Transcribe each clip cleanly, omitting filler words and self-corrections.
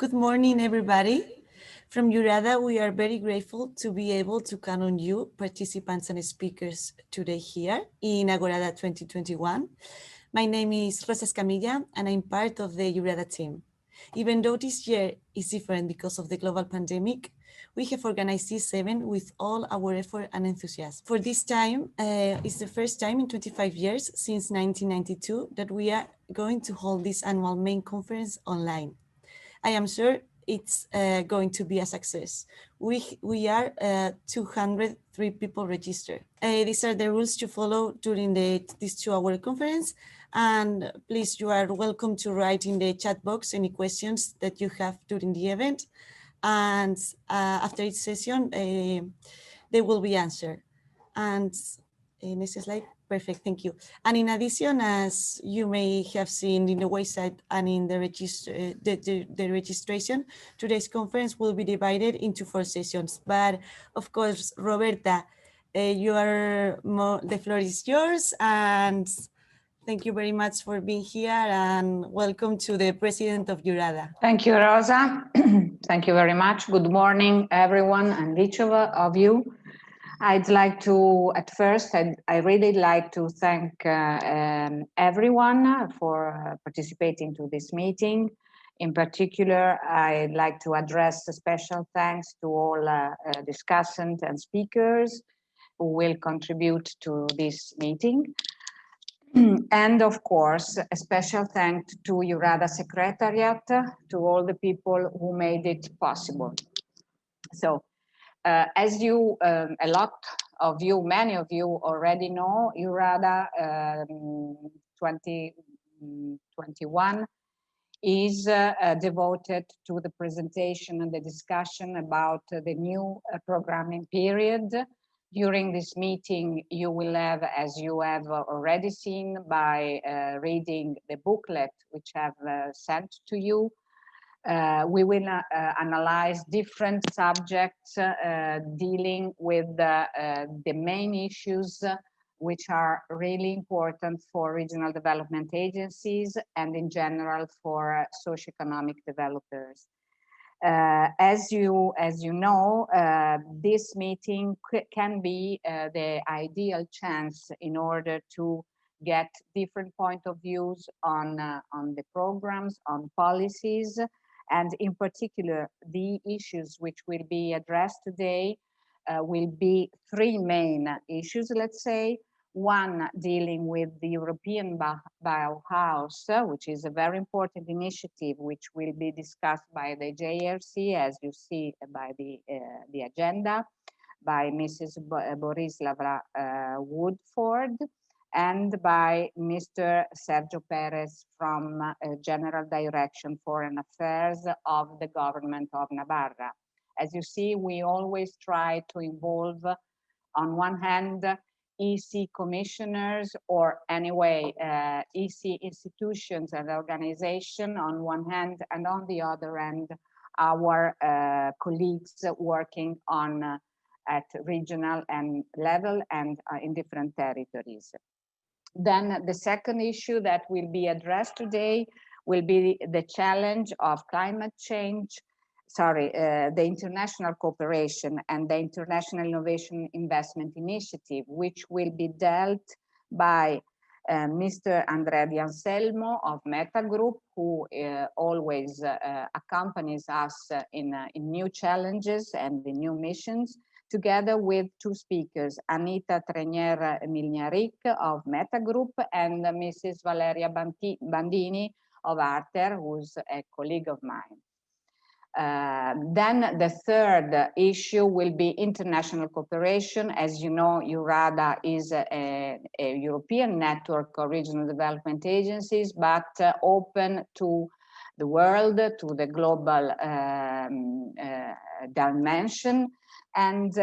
Good morning, everybody. From Eurada, we are very grateful to be able to count on you, participants and speakers today here in Agorada 2021. My name is Rosa Escamilla, and I'm part of the Eurada team. Even though this year is different because of the global pandemic, we have organized this event with all our effort and enthusiasm. For this time, it's the first time in 25 years since 1992 that we are going to hold this annual main conference online. I am sure it's going to be a success. We are 203 people registered. These are the rules to follow during this 2-hour conference. And please, you are welcome to write in the chat box any questions that you have during the event. And after each session, they will be answered. And next slide. Perfect, thank you. And in addition, as you may have seen in the website and in the registration, today's conference will be divided into 4 sessions. But of course, Roberta, the floor is yours, and thank you very much for being here, and welcome to the President of Eurada. Thank you, Rosa. Thank you very much. Good morning, everyone, and each of you. I'd like to, at first, I really like to thank everyone for participating to this meeting. In particular, I'd like to address a special thanks to all discussants and speakers who will contribute to this meeting. And of course, a special thanks to Eurada Secretariat, to all the people who made it possible. So, as you, a lot of you, many of you already know, Eurada 2021 is devoted to the presentation and the discussion about the new programming period. During this meeting, you will have, as you have already seen by reading the booklet which I have sent to you, we will analyze different subjects dealing with the main issues which are really important for regional development agencies and in general for socioeconomic developers. As you know, this meeting can be the ideal chance in order to get different point of views on the programs, on policies, and in particular, the issues which will be addressed today will be 3 main issues, let's say. One dealing with the European Bauhaus, which is a very important initiative which will be discussed by the JRC, as you see by the agenda, by Mrs. Borislava Woodford, and by Mr. Sergio Perez from General Direction Foreign Affairs of the Government of Navarra. As you see, we always try to involve, on one hand, EC commissioners, or anyway, EC institutions and organizations on one hand, and on the other hand, our colleagues working on at regional and level and in different territories. Then the second issue that will be addressed today will be the challenge of climate change, the international cooperation and the International Innovation Investment Initiative, which will be dealt by Mr. Andrea Di Anselmo of Meta Group, who always accompanies us in new challenges and in new missions, together with 2 speakers, Anita Trenier-Milnaric of Meta Group and Mrs. Valeria Bandini of Arter, who's a colleague of mine. Then the third issue will be international cooperation. As you know, Eurada is a European network of regional development agencies, but open to the world, to the global dimension. And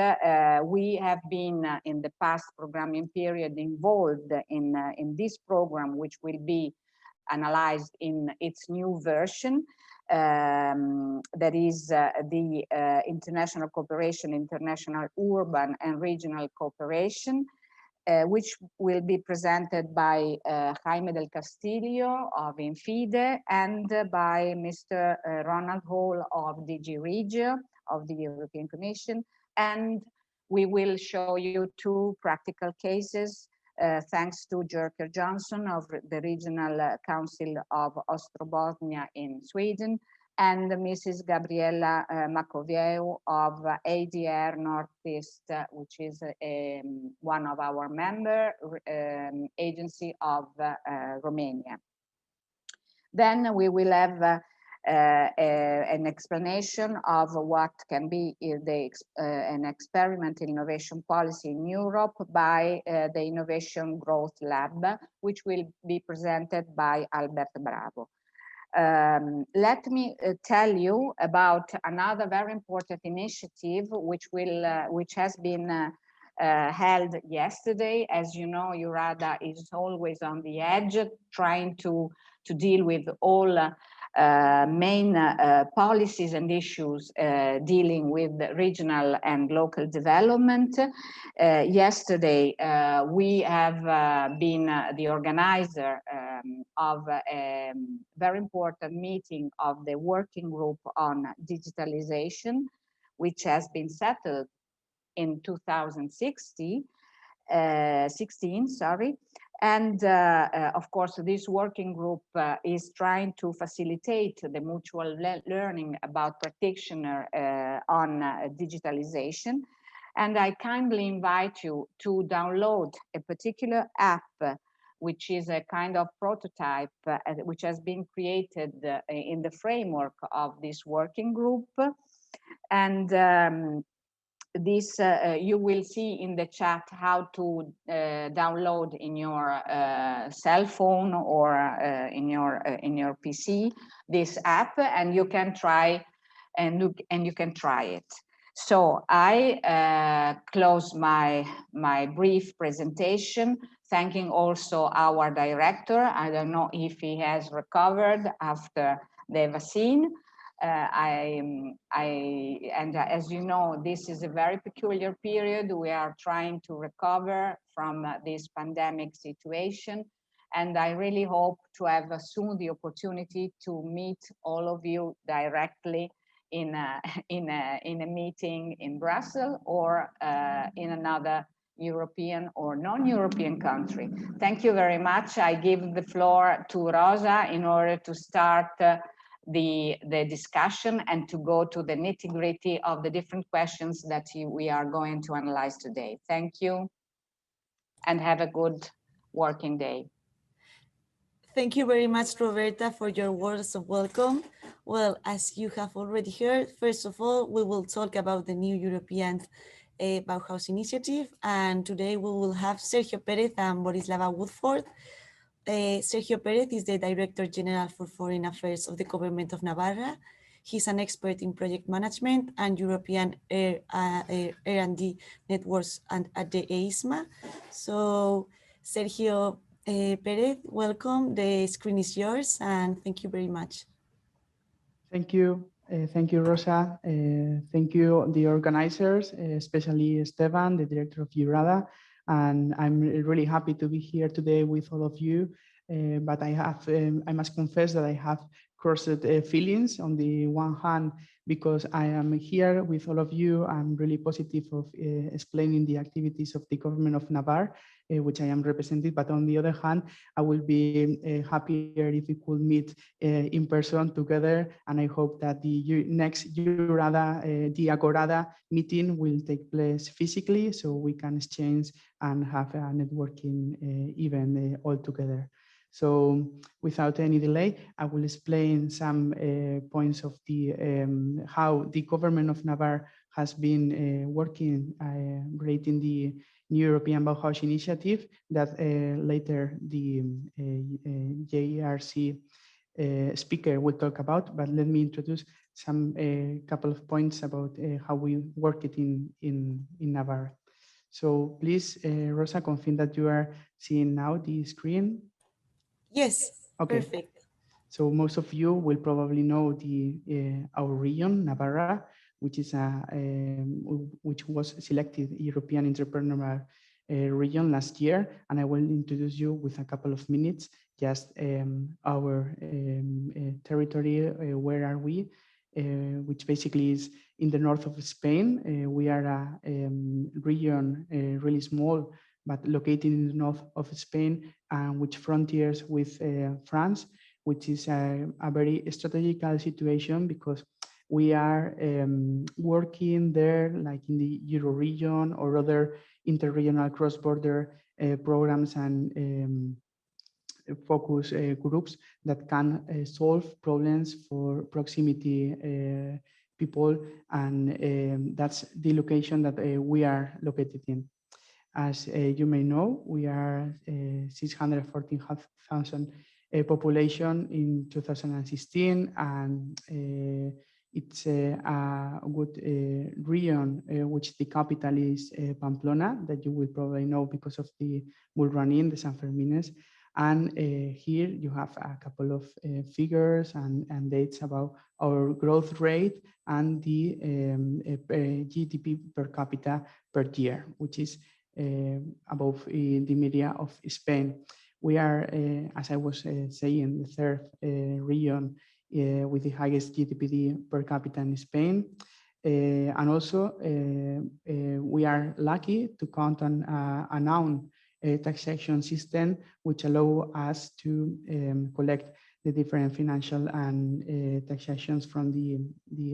we have been in the past programming period involved in this program, which will be analyzed in its new version. That is the international cooperation, international urban and regional cooperation. which will be presented by Jaime del Castillo of Infide and by Mr. Ronald Hall of DG Regio of the European Commission. And we will show you two practical cases thanks to Jerker Johnson of the Regional Council of Ostrobotnia in Sweden and Mrs. Gabriela Macovieu of ADR Northeast, which is one of our member agency of Romania. Then we will have an explanation of what can be an experimental innovation policy in Europe by the Innovation Growth Lab, which will be presented by Albert Bravo. Let me tell you about another very important initiative which has been held yesterday. As you know, Eurada is always on the edge, trying to deal with all main policies and issues dealing with regional and local development. Yesterday, we have been the organizer of a very important meeting of the working group on digitalization, which has been settled in 2016, and of course, this working group is trying to facilitate the mutual learning about practitioner on digitalization. And I kindly invite you to download a particular app, which is a kind of prototype, which has been created in the framework of this working group. And this you will see in the chat how to download in your cell phone or in your PC this app, and you can try you can try it. So I close my brief presentation, thanking also our director. I don't know if he has recovered after the vaccine. And as you know, this is a very peculiar period. We are trying to recover from this pandemic situation. And I really hope to have soon the opportunity to meet all of you directly in a meeting in Brussels or in another European or non-European country. Thank you very much. I give the floor to Rosa in order to start the discussion and to go to the nitty-gritty of the different questions that we are going to analyze today. Thank you and have a good working day. Thank you very much, Roberta, for your words of welcome. Well, as you have already heard, first of all, we will talk about the new European Bauhaus initiative. And today we will have Sergio Perez and Borislava Woodford. Sergio Perez is the Director General for Foreign Affairs of the Government of Navarra. He's an expert in project management and European R&D networks and at the EISMA. So, Sergio Perez, welcome. The screen is yours, and thank you very much. Thank you. Thank you, Rosa. Thank you, the organizers, especially Esteban, the director of Eurada. And I'm really happy to be here today with all of you. But I must confess that I have crossed feelings. On the one hand, because I am here with all of you, I'm really positive of explaining the activities of the government of Navarre, which I am representing. But on the other hand, I will be happier if we could meet in person together. And I hope that the next Eurada, the Agorada meeting will take place physically, so we can exchange and have a networking event all together. So without any delay, I will explain some points of the how the government of Navarre has been working relating the new European Bauhaus initiative that later the JRC speaker will talk about. But let me introduce some couple of points about how we work it in Navarre. So please, Rosa, confirm that you are seeing now the screen. Yes, okay. Perfect. So most of you will probably know the our region, Navarra, which is which was selected European Entrepreneur region last year, and I will introduce you with a couple of minutes just our territory, where are we, which basically is in the north of Spain. We are a region really small, but located in the north of Spain, which frontiers with France, which is a very strategical situation because we are working there like in the Euro region or other interregional cross-border programs and focus groups that can solve problems for proximity people, and that's the location that we are located in. As you may know, we are 614,000 population in 2016, and it's a good region, which the capital is Pamplona, that you will probably know because of the bull running, the San Fermines. And here you have a couple of figures and dates about our growth rate and the GDP per capita per year, which is above the media of Spain. We are, as I was saying, the third region with the highest GDP per capita in Spain. And also, we are lucky to count on a known taxation system, which allow us to collect the different financial and taxations from the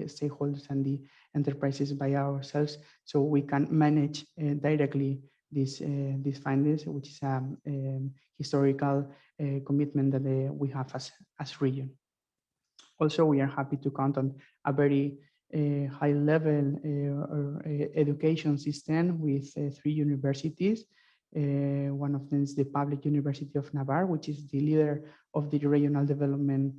stakeholders and the enterprises by ourselves, so we can manage directly these findings, which is a historical commitment that we have as region. Also, we are happy to count on a very high level education system with 3 universities. One of them is the Public University of Navarre, which is the leader of the regional development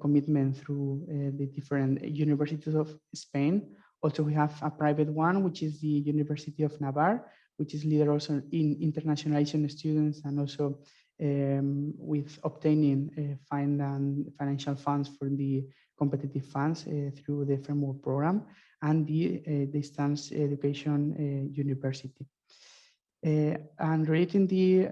commitment through the different universities of Spain. Also, we have a private one, which is the University of Navarre, which is leader also in internationalization students and also with obtaining financial funds for the competitive funds through the framework program, and the distance education university. And relating the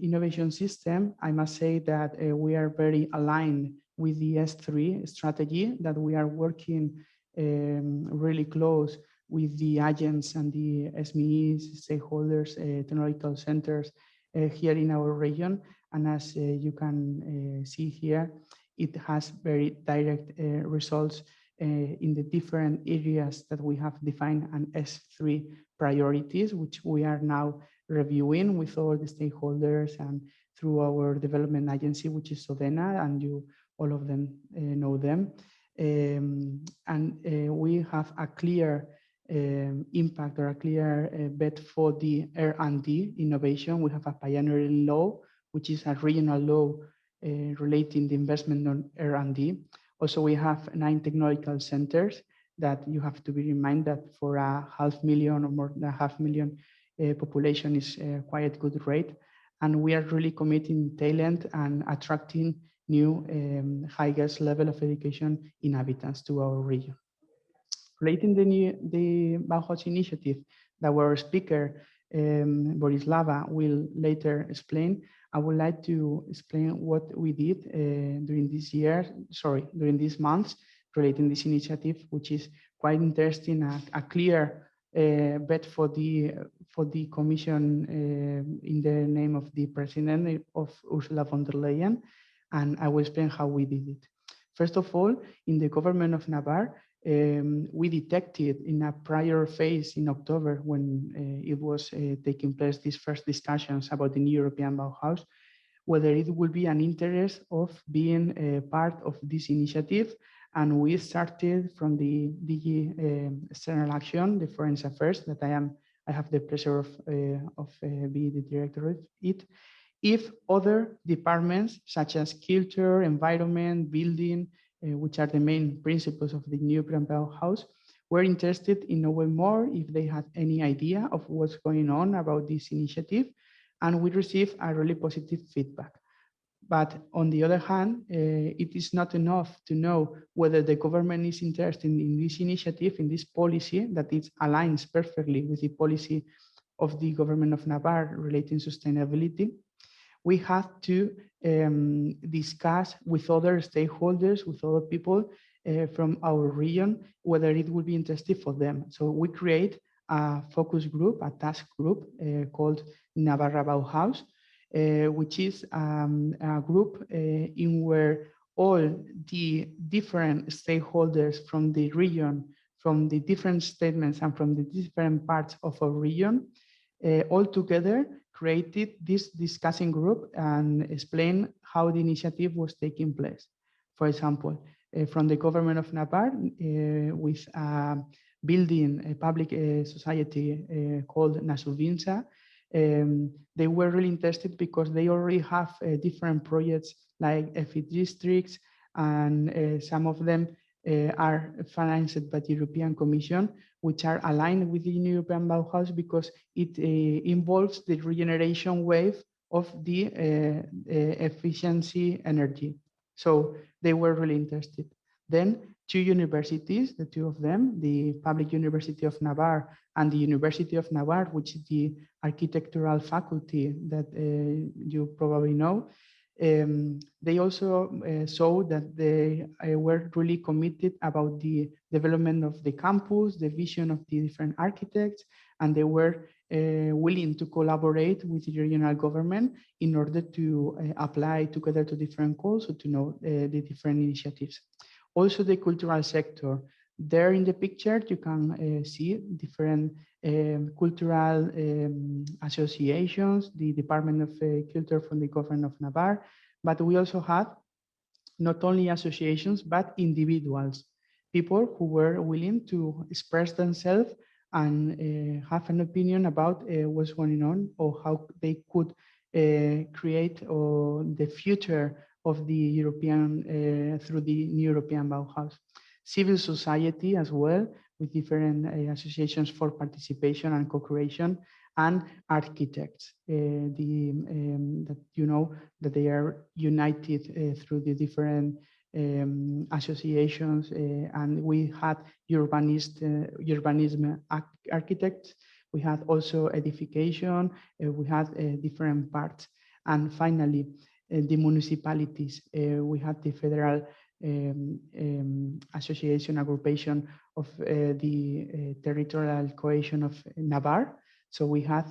innovation system, I must say that we are very aligned with the S3 strategy, that we are working really close with the agents and the SMEs, stakeholders, technological centers here in our region. And as you can see here, it has very direct results in the different areas that we have defined an S3 priorities, which we are now reviewing with all the stakeholders and through our development agency, which is Sodena, and you all of them know them. And we have a clear impact or a clear bet for the R&D innovation. We have a pioneering law, which is a regional law relating the investment on R&D. Also, we have 9 technological centers that you have to be reminded that for a 500,000 or more than 500,000 population is quite a good rate. And we are really committing talent and attracting new highest level of education inhabitants to our region. Relating the Bauhaus initiative that our speaker, Borislava, will later explain, I would like to explain what we did during these months relating this initiative, which is quite interesting, a clear bet for the Commission in the name of the President of Ursula von der Leyen, and I will explain how we did it. First of all, in the government of Navarre, we detected in a prior phase in October when it was taking place these first discussions about the new European Bauhaus, whether it will be an interest of being a part of this initiative. And we started from the DG External Action, the Foreign Affairs, that I have the pleasure of being the director of it. If other departments such as culture, environment, building, which are the main principles of the new European Bauhaus, were interested in knowing more, if they had any idea of what's going on about this initiative, and we received a really positive feedback. But on the other hand, it is not enough to know whether the government is interested in this initiative, in this policy, that it aligns perfectly with the policy of the government of Navarre relating sustainability, we had to discuss with other stakeholders, with other people from our region, whether it would be interesting for them. So we create a focus group, a task group called Navarra Bauhaus, which is a group in where all the different stakeholders from the region, from the different statements and from the different parts of our region, all together created this discussing group and explained how the initiative was taking place. For example, from the government of Navarre, with building a public society called Nasuvinsa, they were really interested because they already have different projects like EFI districts, and some of them are financed by the European Commission, which are aligned with the European Bauhaus because it involves the regeneration wave of the efficiency energy. So they were really interested. Then two universities, the two of them, the Public University of Navarre and the University of Navarre, which is the architectural faculty that you probably know, they also saw that they were really committed about the development of the campus, the vision of the different architects, and they were willing to collaborate with the regional government in order to apply together to different calls or to know the different initiatives. Also the cultural sector. There in the picture, you can see different cultural associations, the Department of Culture from the government of Navarre, but we also had not only associations, but individuals, people who were willing to express themselves and have an opinion about what's going on or how they could create the future of the European, through the European Bauhaus. Civil society as well, with different associations for participation and co-creation, and architects, that you know that they are united through the different associations, and we had urbanism architects, we had also edification, we had different parts, and finally the municipalities. We had the federal association aggregation of the territorial cohesion of Navarre. So we had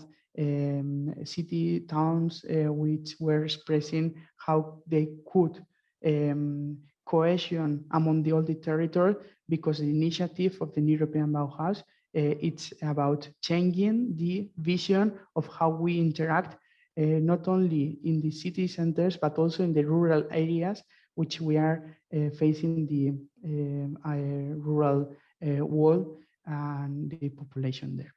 city towns which were expressing how they could cohesion among all the territory, because the initiative of the European Bauhaus, it's about changing the vision of how we interact, not only in the city centers, but also in the rural areas, which we are facing the rural wall and the population there.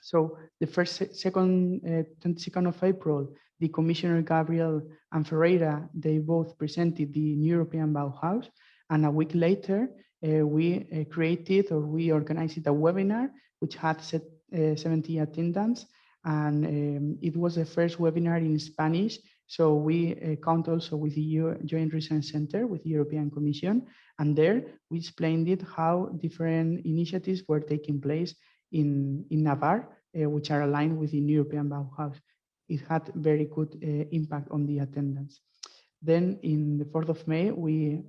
So the second 22nd of April, the Commissioner Gabriel and Ferreira, they both presented the European Bauhaus, and a week later, we created, or we organized a webinar, which had 70 attendants, and it was the first webinar in Spanish. So we count also with the Joint Research Center with the European Commission, and there we explained it how different initiatives were taking place in Navarre, which are aligned with the European Bauhaus. It had very good impact on the attendance. Then in the 4th of May, we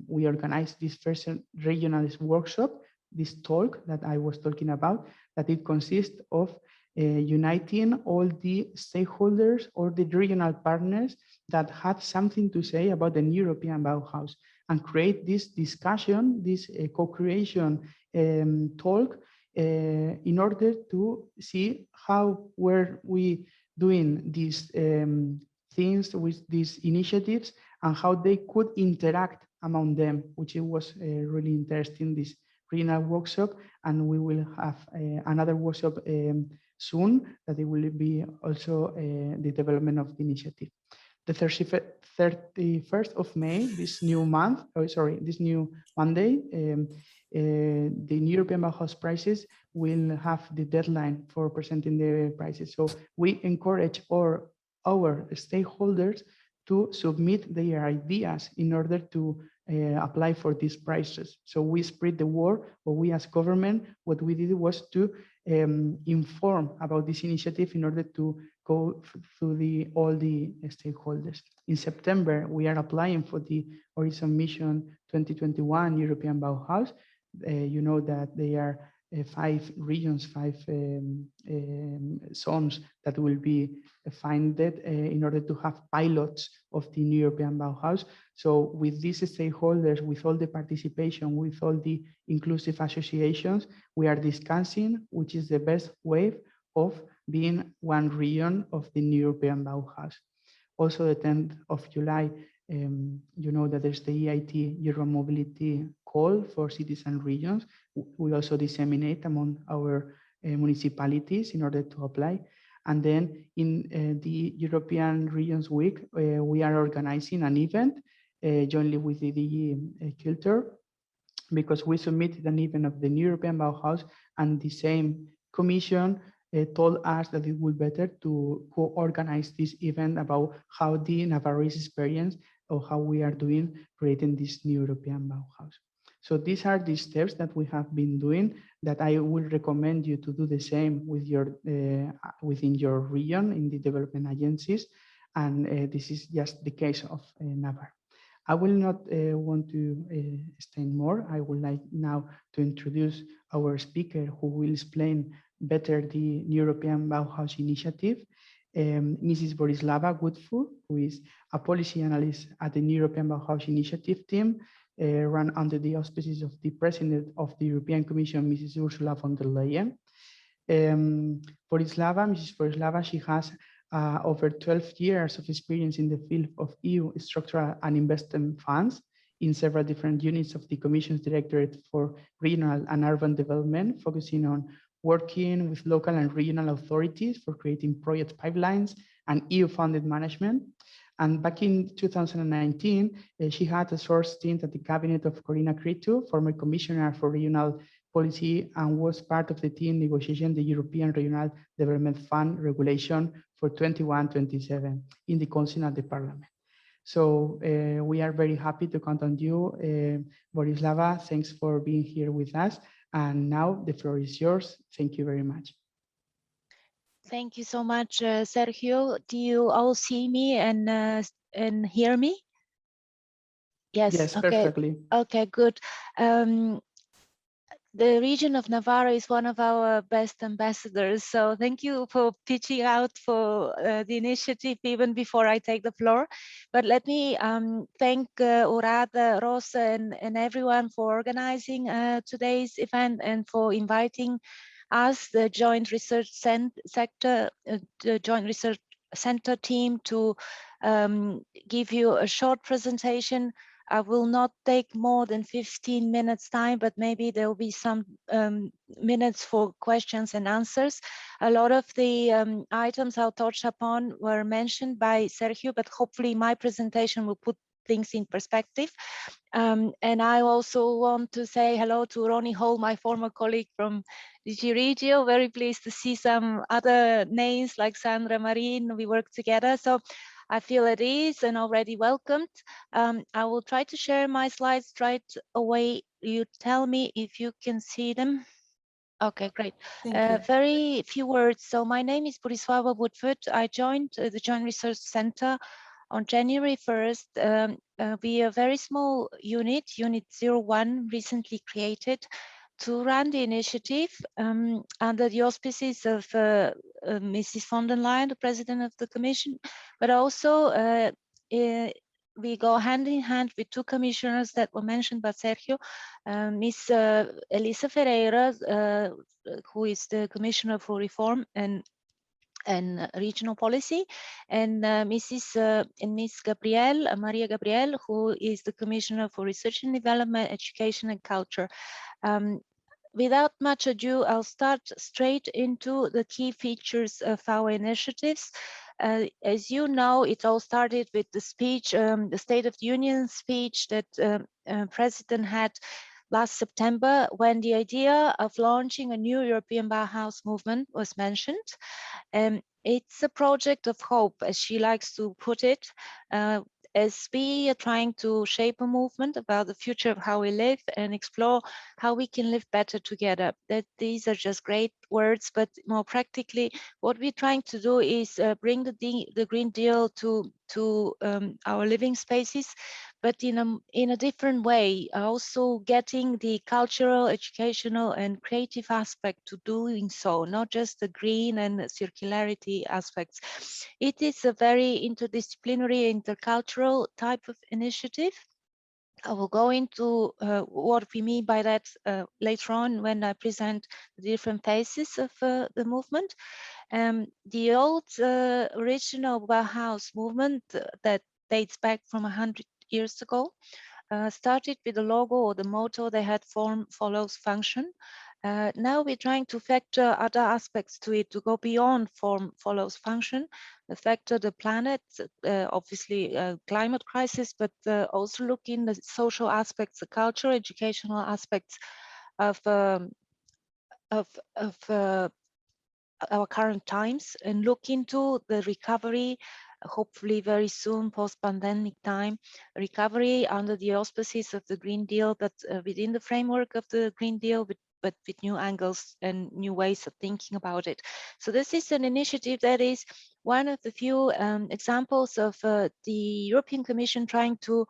organized this first regionalist workshop, this talk that I was talking about, that it consists of uniting all the stakeholders or the regional partners that had something to say about the European Bauhaus, and create this discussion, this co-creation talk, in order to see how were we doing these things with these initiatives and how they could interact among them, which it was really interesting, this regional workshop. And we will have another workshop soon, that it will be also the development of the initiative. The 31st of May, this new month, this new Monday, the European Bauhaus prizes will have the deadline for presenting the prizes. So we encourage our stakeholders to submit their ideas in order to apply for these prizes. So we spread the word, or we as government, what we did was to inform about this initiative in order to go through all the stakeholders. In September, we are applying for the Horizon Mission 2021 European Bauhaus. You know that they are 5 regions, 5 zones that will be funded in order to have pilots of the new European Bauhaus. So with these stakeholders, with all the participation, with all the inclusive associations, we are discussing which is the best way of being one region of the new European Bauhaus. Also, the 10th of July, you know that there's the EIT Euro Mobility call for cities and regions. We also disseminate among our municipalities in order to apply. And then in the European Regions Week, we are organizing an event jointly with the DG Culture, because we submitted an event of the new European Bauhaus, and the same commission told us that it would be better to co-organize this event about how the Navarrese experience or how we are doing creating this new European Bauhaus. So these are the steps that we have been doing that I will recommend you to do the same with your within your region in the development agencies. And this is just the case of Navarre. I will not want to extend more. I would like now to introduce our speaker who will explain better the European Bauhaus initiative, Mrs. Borislava Goodfur, who is a policy analyst at the European Bauhaus initiative team, run under the auspices of the President of the European Commission, Mrs. Ursula von der Leyen. Mrs. Borislava, she has over 12 years of experience in the field of EU structural and investment funds in several different units of the Commission's Directorate for Regional and Urban Development, focusing on working with local and regional authorities for creating project pipelines and EU-funded management. And back in 2019, she had a short stint at the cabinet of Corina Cretu, former Commissioner for Regional Policy, and was part of the team negotiating the European Regional Development Fund regulation for 21-27 in the Council and the Parliament. So we are very happy to count on you, Borislava. Thanks for being here with us. And now the floor is yours. Thank you very much. Thank you so much, Sergio. Do you all see me and hear me? Yes, Okay. Perfectly. Okay, good. The region of Navarra is one of our best ambassadors. So thank you for pitching out for the initiative even before I take the floor. But let me thank Eurada, Rosa, and everyone for organizing today's event and for inviting us, the Joint Research Center team, to give you a short presentation. I will not take more than 15 minutes time, but maybe there will be some minutes for questions and answers. A lot of the items I'll touch upon were mentioned by Sergio, but hopefully my presentation will put things in perspective. And I also want to say hello to Ronnie Hall, my former colleague from DG Regio. Very pleased to see some other names like Sandra Marin. We work together. So I feel at ease and already welcomed. I will try to share my slides right away. You tell me if you can see them. Okay, great. Very few words. So my name is Borislava Woodford. I joined the Joint Research Center on January 1st. We are a very small unit, Unit 01, recently created to run the initiative under the auspices of Mrs. von der Leyen, the President of the Commission, but also we go hand in hand with two commissioners that were mentioned by Sergio, Ms. Elisa Ferreira, who is the Commissioner for Reform and Regional Policy, and Miss Gabrielle, Maria Gabriel, who is the Commissioner for Research and Development, Education and Culture. Without much ado, I'll start straight into the key features of our initiatives. As you know, it all started with the speech, the State of the Union speech that President had last September, when the idea of launching a new European Bauhaus movement was mentioned. It's a project of hope, as she likes to put it. as we are trying to shape a movement about the future of how we live and explore how we can live better together. That these are just great words, but more practically, what we're trying to do is bring the Green Deal to our living spaces, but in a different way, also getting the cultural, educational, and creative aspect to doing so, not just the green and circularity aspects. It is a very interdisciplinary, intercultural type of initiative. I will go into what we mean by that later on when I present the different phases of the movement. The old original Bauhaus movement that dates back from 100 years ago started with the logo or the motto they had, form follows function. Now we're trying to factor other aspects to it, to go beyond form follows function, factor the planet, obviously climate crisis, but also look in the social aspects, the cultural, educational aspects of our current times, and look into the recovery, hopefully very soon, post-pandemic time, recovery under the auspices of the Green Deal, but within the framework of the Green Deal, but with new angles and new ways of thinking about it. So this is an initiative that is one of the few examples of the European Commission trying to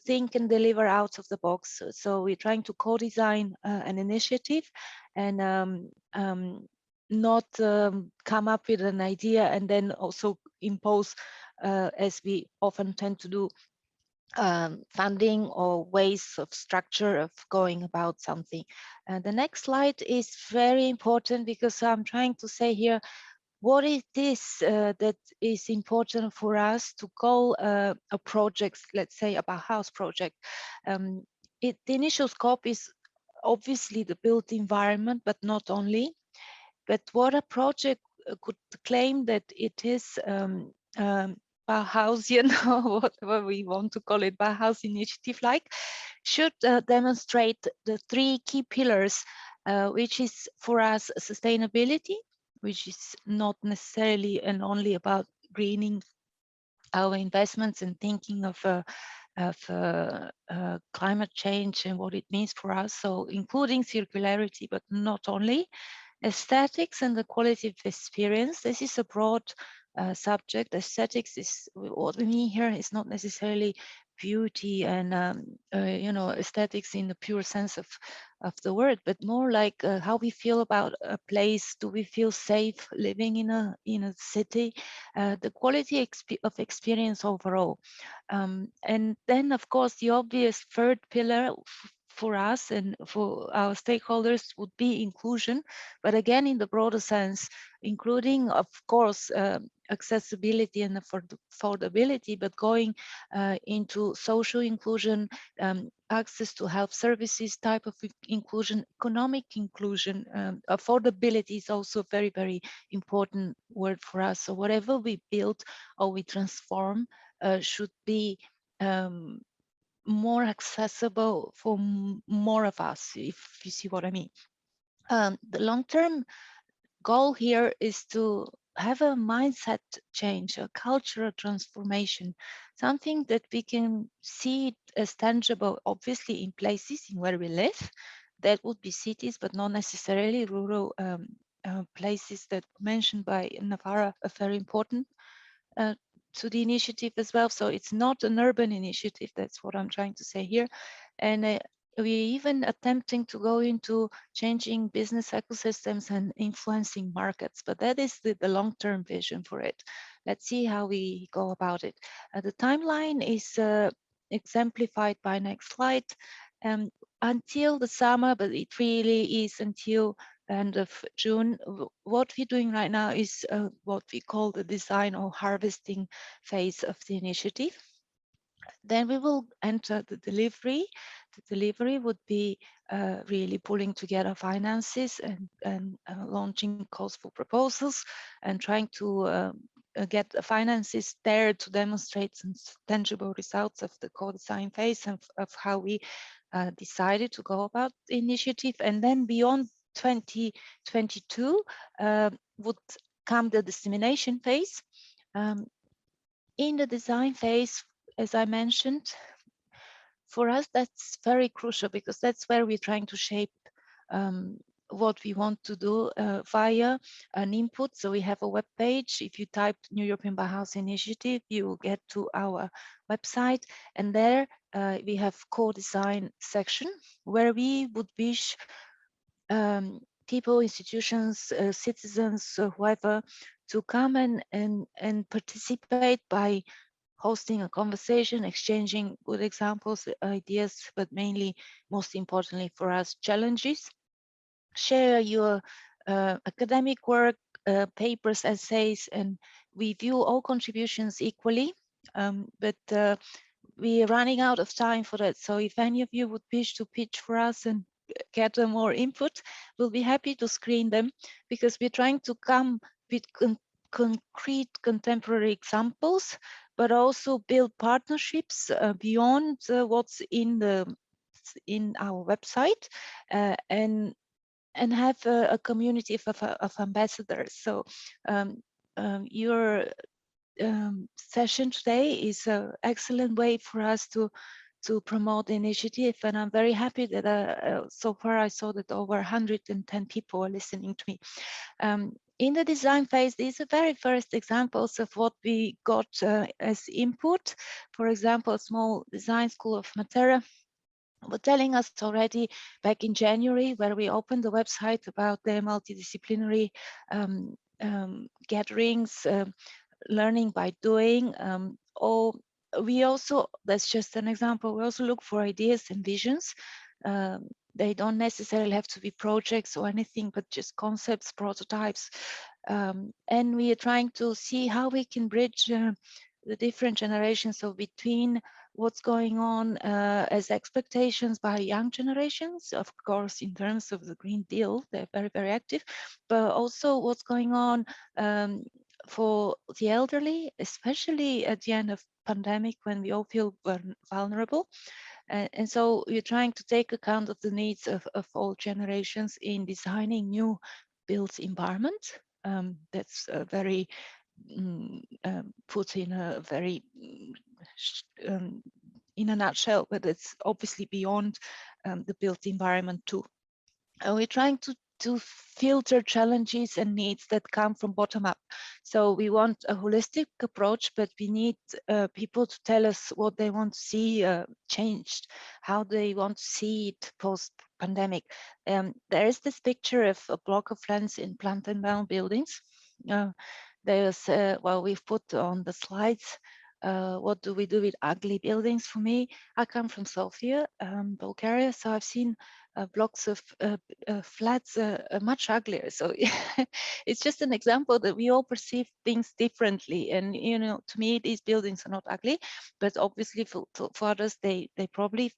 think and deliver out of the box. So we're trying to co-design an initiative and not come up with an idea and then also impose, as we often tend to do, funding or ways of structure of going about something. The next slide is very important because I'm trying to say here what it is that is important for us to call a project, let's say a Bauhaus project. The initial scope is obviously the built environment, but not only. But what a project could claim that it is Bauhausian, or whatever we want to call it, Bauhaus initiative like, should demonstrate the three key pillars, which is for us sustainability, which is not necessarily and only about greening our investments and thinking of climate change and what it means for us. So including circularity, but not only. Aesthetics and the quality of experience. This is a broad subject. Aesthetics is what we mean here is not necessarily beauty and aesthetics in the pure sense of the word, but more like how we feel about a place. Do we feel safe living in a city? The quality of experience overall, and then of course the obvious third pillar for us and for our stakeholders would be inclusion, but again in the broader sense, including of course accessibility and affordability, but going into social inclusion, access to health services type of inclusion, economic inclusion. Affordability is also a very, very important word for us. So whatever we build or we transform should be more accessible for more of us, if you see what I mean. The long-term goal here is to have a mindset change, a cultural transformation, something that we can see as tangible, obviously in places in where we live. That would be cities, but not necessarily rural places that mentioned by Navarra are very important to the initiative as well. So it's not an urban initiative. That's what I'm trying to say here. And we're even attempting to go into changing business ecosystems and influencing markets, but that is the long-term vision for it. Let's see how we go about it. The timeline is exemplified by next slide. Until the summer, but it really is until end of June. What we're doing right now is what we call the design or harvesting phase of the initiative. Then we will enter the delivery. The delivery would be really pulling together finances and launching calls for proposals and trying to get the finances there to demonstrate some tangible results of the co-design phase of how we decided to go about the initiative. And then beyond 2022 would come the dissemination phase. In the design phase, as I mentioned, for us, that's very crucial because that's where we're trying to shape what we want to do via an input. So we have a web page. If you type New European Bauhaus Initiative, you will get to our website, and there we have co-design section where we would wish people, institutions, citizens, whoever, to come and participate by hosting a conversation, exchanging good examples, ideas, but mainly, most importantly for us, challenges. Share your academic work, papers, essays, and we view all contributions equally. But we are running out of time for that. So if any of you would wish to pitch for us and get more input, we'll be happy to screen them, because we're trying to come with concrete contemporary examples, but also build partnerships beyond what's in our website, and have a community of ambassadors. So your session today is an excellent way for us to promote the initiative, and I'm very happy that so far I saw that over 110 people are listening to me. In the design phase, these are very first examples of what we got as input. For example, a small design school of Matera were telling us already back in January, where we opened the website, about their multidisciplinary gatherings, learning by doing. Or we also, that's just an example, we also look for ideas and visions. They don't necessarily have to be projects or anything, but just concepts, prototypes. And we are trying to see how we can bridge the different generations, so between what's going on as expectations by young generations, of course, in terms of the Green Deal, they're very, very active, but also what's going on for the elderly, especially at the end of pandemic, when we all feel vulnerable. And so we're trying to take account of the needs of all generations in designing new built environment. That's very put in a very in a nutshell, but it's obviously beyond the built environment too. And we're trying to filter challenges and needs that come from bottom up. So we want a holistic approach, but we need people to tell us what they want to see changed, how they want to see it post-pandemic. There is this picture of a block of flats in Plantenbaum buildings. There's, well, we've put on the slides, what do we do with ugly buildings? For me, I come from Sofia, Bulgaria, so I've seen blocks of flats much uglier. So it's just an example that we all perceive things differently. And, you know, to me, these buildings are not ugly, but obviously for others, they probably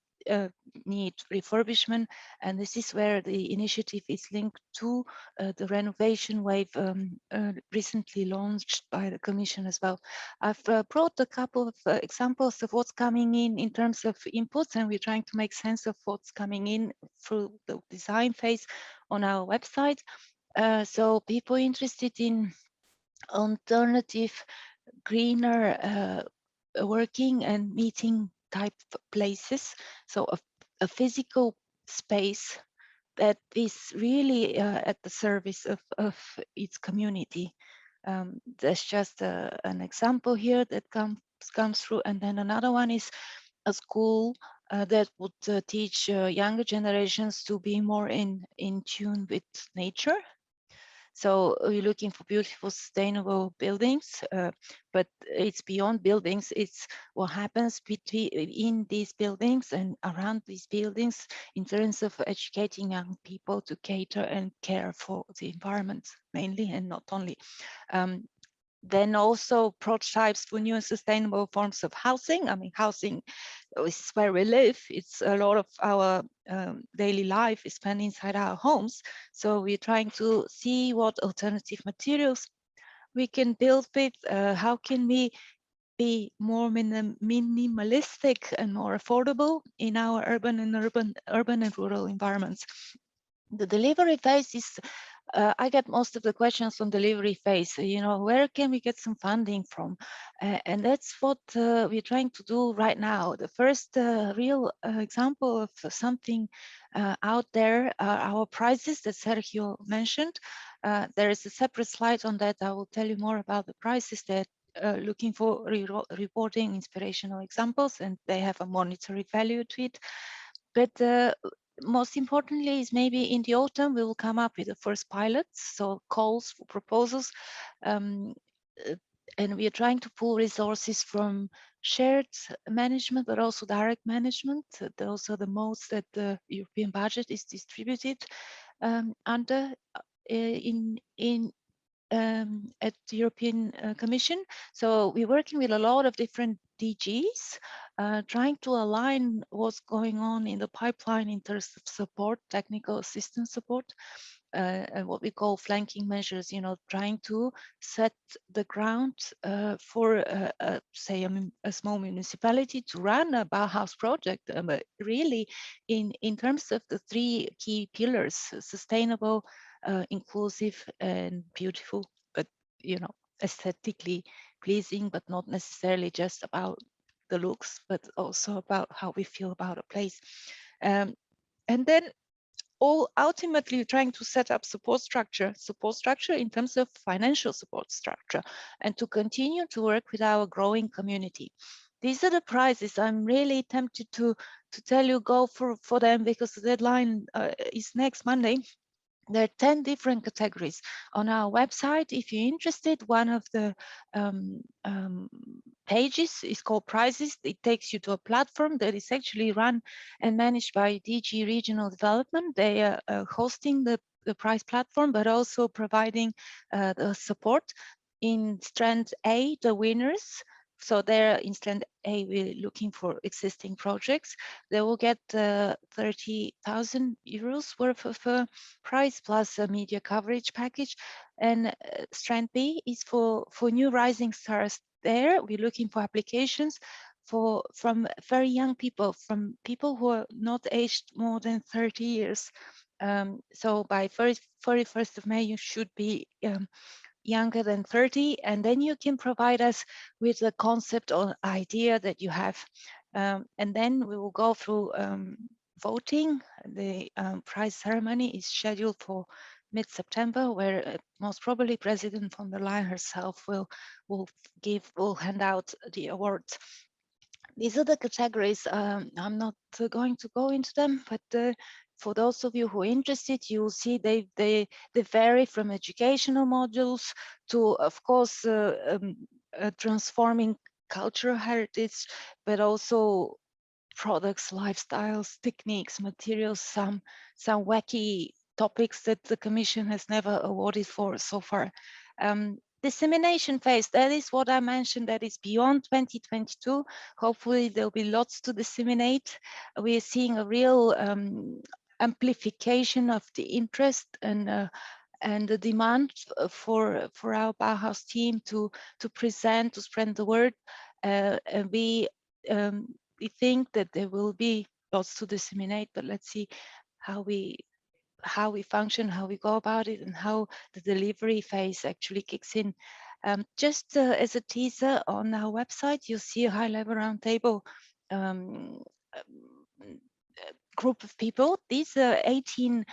need refurbishment. And this is where the initiative is linked to the renovation wave recently launched by the Commission as well. I've brought a couple of examples of what's coming in terms of inputs, and we're trying to make sense of what's coming in through the design phase on our website. So people interested in alternative, greener working and meeting type places. So a physical space that is really at the service of its community. There's just an example here that comes through, and then another one is a school that would teach younger generations to be more in tune with nature. So we're looking for beautiful, sustainable buildings, but it's beyond buildings. It's what happens in these buildings and around these buildings in terms of educating young people to cater and care for the environment mainly, and not only. Then also prototypes for new and sustainable forms of housing. I mean, housing is where we live. It's a lot of our daily life is spent inside our homes. So we're trying to see what alternative materials we can build with. How can we be more minimalistic and more affordable in our urban and rural environments? The delivery phase is I get most of the questions on delivery phase. You know, where can we get some funding from? And that's what we're trying to do right now. The first real example of something out there are our prizes that Sergio mentioned. There is a separate slide on that. I will tell you more about the prizes that looking for reporting inspirational examples, and they have a monetary value to it. But most importantly is maybe in the autumn we will come up with the first pilots, so calls for proposals, um, uh, and we are trying to pull resources from shared management but also direct management. Those are the modes that the European budget is distributed under in at the European Commission. So we're working with a lot of different DGs, trying to align what's going on in the pipeline in terms of support, technical assistance support, and what we call flanking measures, you know, trying to set the ground for, say, a small municipality to run a Bauhaus project, but really in terms of the three key pillars: sustainable, inclusive and beautiful, but you know, aesthetically pleasing, but not necessarily just about the looks, but also about how we feel about a place. And then all ultimately trying to set up support structure in terms of financial support structure, and to continue to work with our growing community. These are the prizes. I'm really tempted to tell you go for them, because the deadline is next Monday. There are 10 different categories on our website. If you're interested, one of the pages is called Prizes. It takes you to a platform that is actually run and managed by DG Regional Development. They are hosting the prize platform, but also providing the support. In strand A, the winners. So there in strand A, we're looking for existing projects. They will get 30,000 euros worth of prize plus a media coverage package. And strand B is for new rising stars. There we're looking for applications from very young people, from people who are not aged more than 30 years. So by 31st of May, you should be younger than 30, and then you can provide us with a concept or idea that you have. And then we will go through voting. The prize ceremony is scheduled for mid-September, where most probably President von der Leyen herself will hand out the awards. These are the categories. I'm not going to go into them, but for those of you who are interested, you will see they vary from educational modules to, of course, transforming cultural heritage, but also products, lifestyles, techniques, materials, some wacky topics that the Commission has never awarded for so far. Dissemination phase, that is what I mentioned, that is beyond 2022. Hopefully there'll be lots to disseminate. We are seeing a real amplification of the interest and the demand for our Bauhaus team to present, to spread the word. And we think that there will be lots to disseminate, but let's see how we function, how we go about it, and how the delivery phase actually kicks in. Just as a teaser, on our website, you'll see a high-level roundtable group of people. These are 18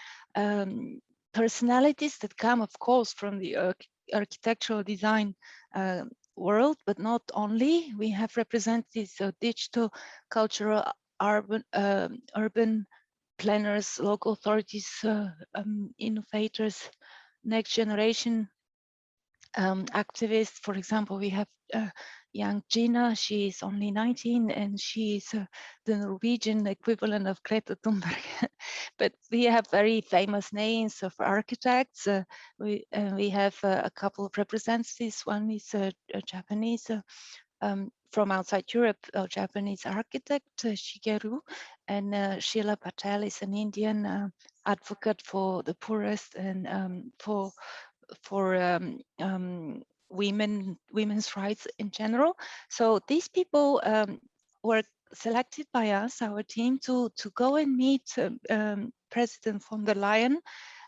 personalities that come, of course, from the architectural design world, but not only. We have representatives of digital, cultural, urban planners, local authorities, innovators, next generation activists. For example, we have young Gina. She is only 19 and she is the Norwegian equivalent of Greta Thunberg. But we have very famous names of architects. We have a couple of representatives. One is a Japanese from outside Europe, a Japanese architect, Shigeru, and Sheila Patel is an Indian advocate for the poorest and for women's rights in general. So these people were selected by us, our team, to go and meet President von der Leyen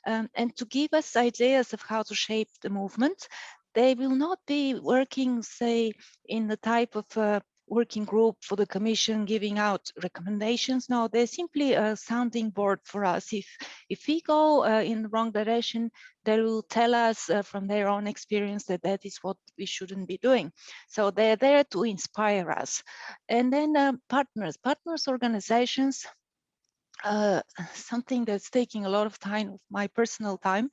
and to give us ideas of how to shape the movement. They will not be working, say, in the type of working group for the Commission giving out recommendations. No, they're simply a sounding board for us. If we go in the wrong direction, they will tell us from their own experience that that is what we shouldn't be doing. So they're there to inspire us. And then partners organizations, something that's taking a lot of time, my personal time.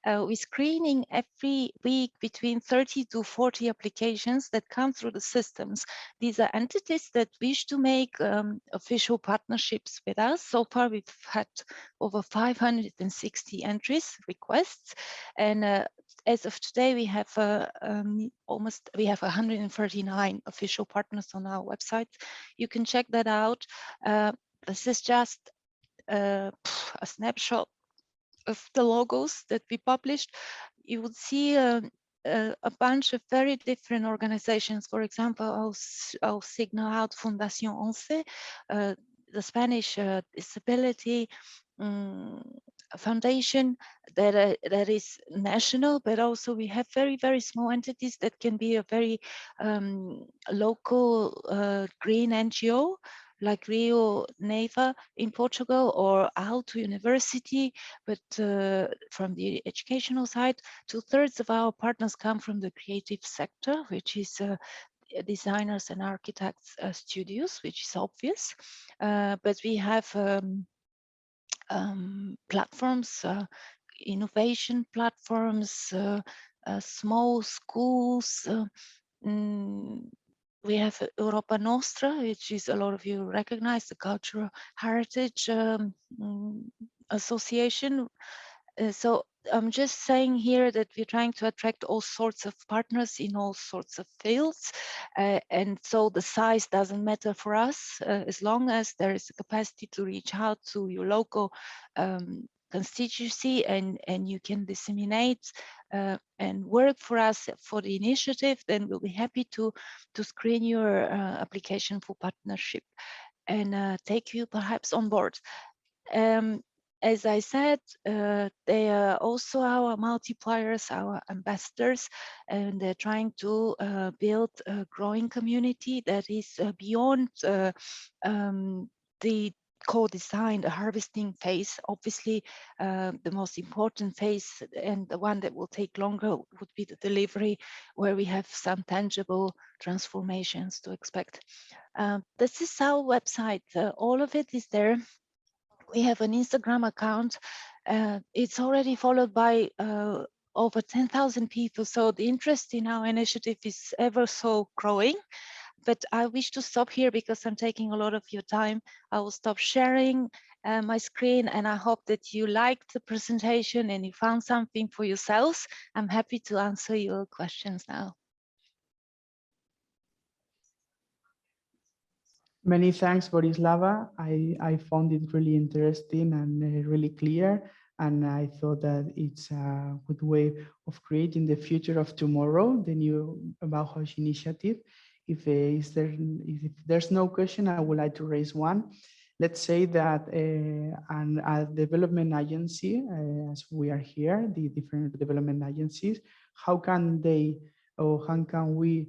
We're screening every week between 30 to 40 applications that come through the systems. These are entities that wish to make official partnerships with us. So far, we've had over 560 entries, requests, and as of today, we have we have 139 official partners on our website. You can check that out. This is just a snapshot of the logos that we published. You would see a bunch of very different organizations. For example, I'll signal out Fundación Once, the Spanish Disability Foundation that is national, but also we have very small entities that can be a very local green NGO, like Rio Neva in Portugal, or Aalto University, but from the educational side. 2/3 of our partners come from the creative sector, which is designers and architects studios, which is obvious. But we have platforms, innovation platforms, small schools. We have Europa Nostra, which is, a lot of you recognize, the Cultural Heritage Association. So I'm just saying here that we're trying to attract all sorts of partners in all sorts of fields. And so the size doesn't matter for us, as long as there is a capacity to reach out to your local constituency, and you can disseminate and work for us for the initiative, then we'll be happy to screen your application for partnership and take you perhaps on board. As I said, they are also our multipliers, our ambassadors, and they're trying to build a growing community that is beyond the co-design, the harvesting phase. Obviously, the most important phase, and the one that will take longer, would be the delivery, where we have some tangible transformations to expect. This is our website. All of it is there. We have an Instagram account. It's already followed by over 10,000 people. So the interest in our initiative is ever so growing. But I wish to stop here because I'm taking a lot of your time. I will stop sharing my screen, and I hope that you liked the presentation and you found something for yourselves. I'm happy to answer your questions now. Many thanks, Borislava. I found it really interesting and really clear. And I thought that it's a good way of creating the future of tomorrow, the new Bauhaus initiative. If there's no question, I would like to raise one. Let's say that a development agency, as we are here, the different development agencies, how can they, or how can we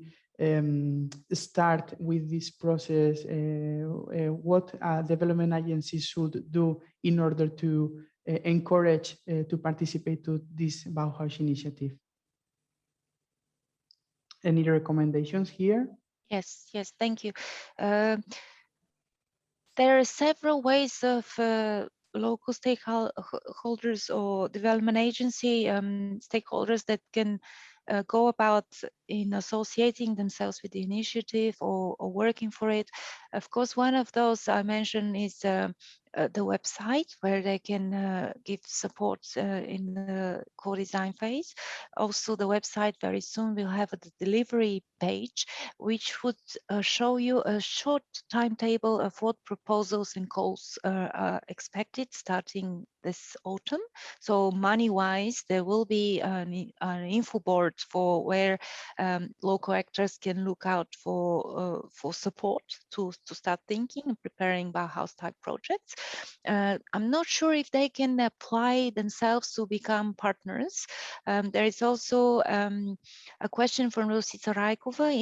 start with this process? What development agencies should do in order to encourage to participate to this Bauhaus initiative? Any recommendations here? Yes, thank you. There are several ways of local stakeholders or development agency stakeholders that can go about in associating themselves with the initiative or working for it. Of course, one of those I mentioned is the website, where they can give support in the co-design phase. Also, the website very soon will have a delivery page, which would show you a short timetable of what proposals and calls are expected starting this autumn. So money-wise, there will be an info board for where local actors can look out for support to start thinking and preparing Bauhaus type projects. I'm not sure if they can apply themselves to become partners. There is also a question from Rosita Raikova: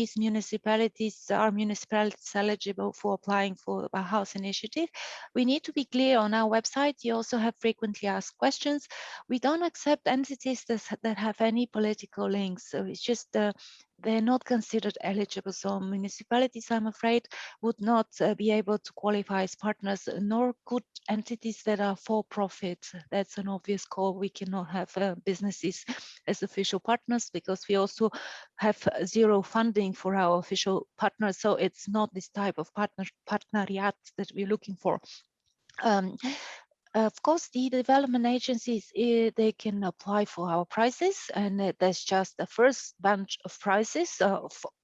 are municipalities eligible for applying for a house initiative? We need to be clear on our website. You also have frequently asked questions. We don't accept entities that have any political links. So it's just they're not considered eligible. So municipalities, I'm afraid, would not be able to qualify as partners, nor could entities that are for profit. That's an obvious call. We cannot have businesses as official partners because we also have zero funding for our official partners. So it's not this type of partneriat that we're looking for. Of course, the development agencies, they can apply for our prizes, and that's just the first bunch of prizes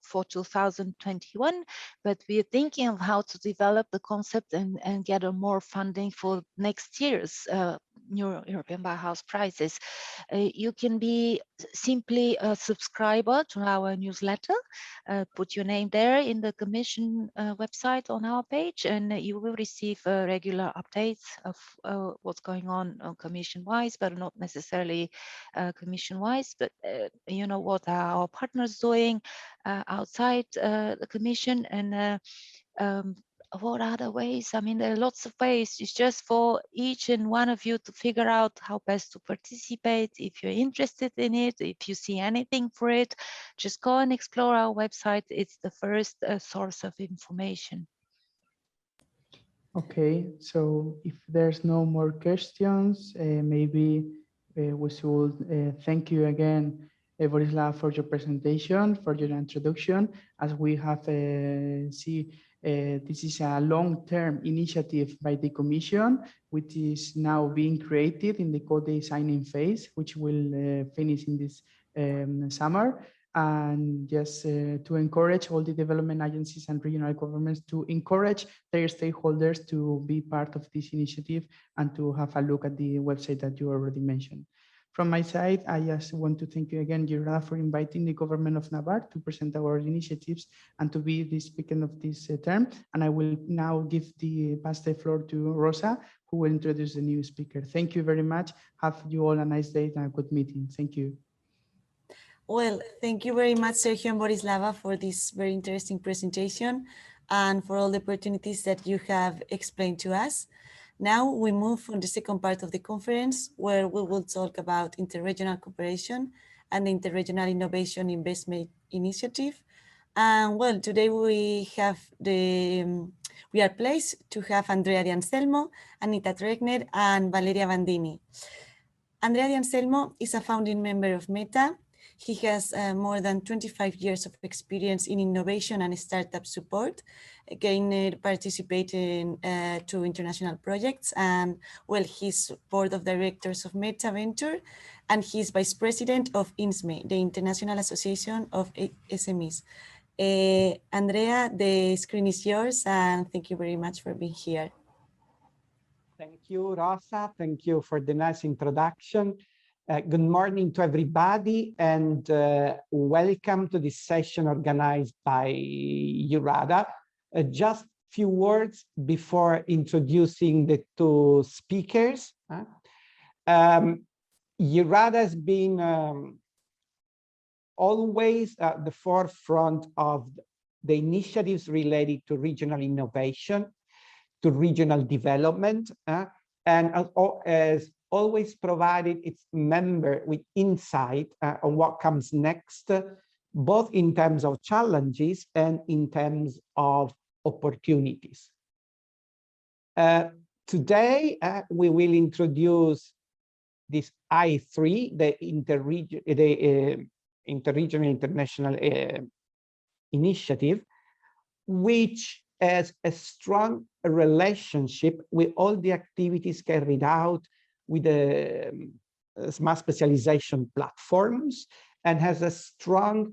for 2021. But we are thinking of how to develop the concept and gather more funding for next year's European Bauhaus prizes. You can be simply a subscriber to our newsletter, put your name there in the Commission website on our page, and you will receive regular updates of what's going on Commission-wise, but not necessarily Commission-wise, but you know what are our partners doing outside the Commission, and what other ways? I mean, there are lots of ways. It's just for each and one of you to figure out how best to participate. If you're interested in it, if you see anything for it, just go and explore our website. It's the first source of information. Okay, so if there's no more questions, maybe we should thank you again, Borislav, for your presentation, for your introduction. As we have seen, this is a long-term initiative by the Commission, which is now being created in the co-designing phase, which will finish in this summer. And just to encourage all the development agencies and regional governments to encourage their stakeholders to be part of this initiative and to have a look at the website that you already mentioned. From my side, I just want to thank you again, Eurada, for inviting the government of Navarre to present our initiatives and to be the speaker of this term. And I will now pass the floor to Rosa, who will introduce the new speaker. Thank you very much. Have you all a nice day and a good meeting. Thank you. Well, thank you very much, Sergio and Borislava, for this very interesting presentation and for all the opportunities that you have explained to us. Now we move on the second part of the conference, where we will talk about interregional cooperation and the Interregional Innovation Investment Initiative. And well, today we are pleased to have Andrea Di Anselmo, Anita Tregner, and Valeria Bandini. Andrea Di Anselmo is a founding member of Meta. He has more than 25 years of experience in innovation and startup support, participating to international projects, and well, he's board of directors of Meta Venture, and he's vice president of INSME, the International Association of SMEs. Andrea, the screen is yours, and thank you very much for being here. Thank you, Rosa. Thank you for the nice introduction. Good morning to everybody, and welcome to this session organized by Eurada. Just a few words before introducing the two speakers. Eurada has been always at the forefront of the initiatives related to regional innovation, to regional development, and as always provided its member with insight on what comes next, both in terms of challenges and in terms of opportunities. Today, we will introduce this I3, the Interregional International Initiative, which has a strong relationship with all the activities carried out with the smart specialization platforms, and has a strong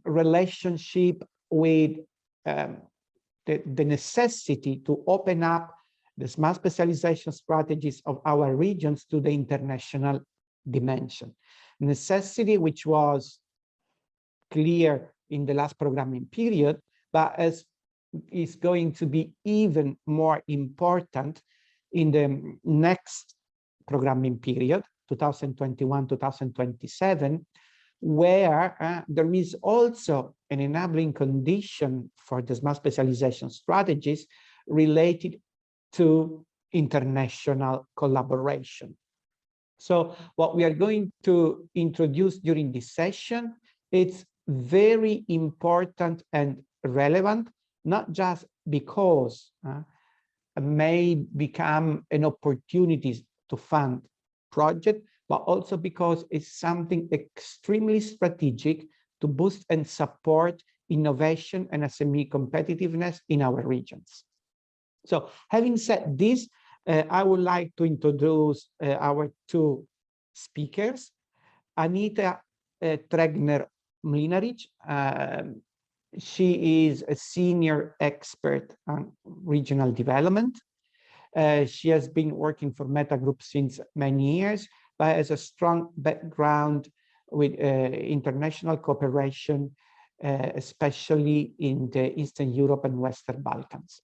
relationship with the necessity to open up the smart specialization strategies of our regions to the international dimension. Necessity which was clear in the last programming period, but is going to be even more important in the next programming period, 2021-2027, where there is also an enabling condition for the smart specialization strategies related to international collaboration. So what we are going to introduce during this session, it's very important and relevant, not just because it may become an opportunity to fund project, but also because it's something extremely strategic to boost and support innovation and SME competitiveness in our regions. So having said this, I would like to introduce our two speakers, Anita Tregner-Mlinaric. She is a senior expert on regional development. She has been working for Meta Group since many years, but has a strong background with international cooperation, especially in the Eastern Europe and Western Balkans.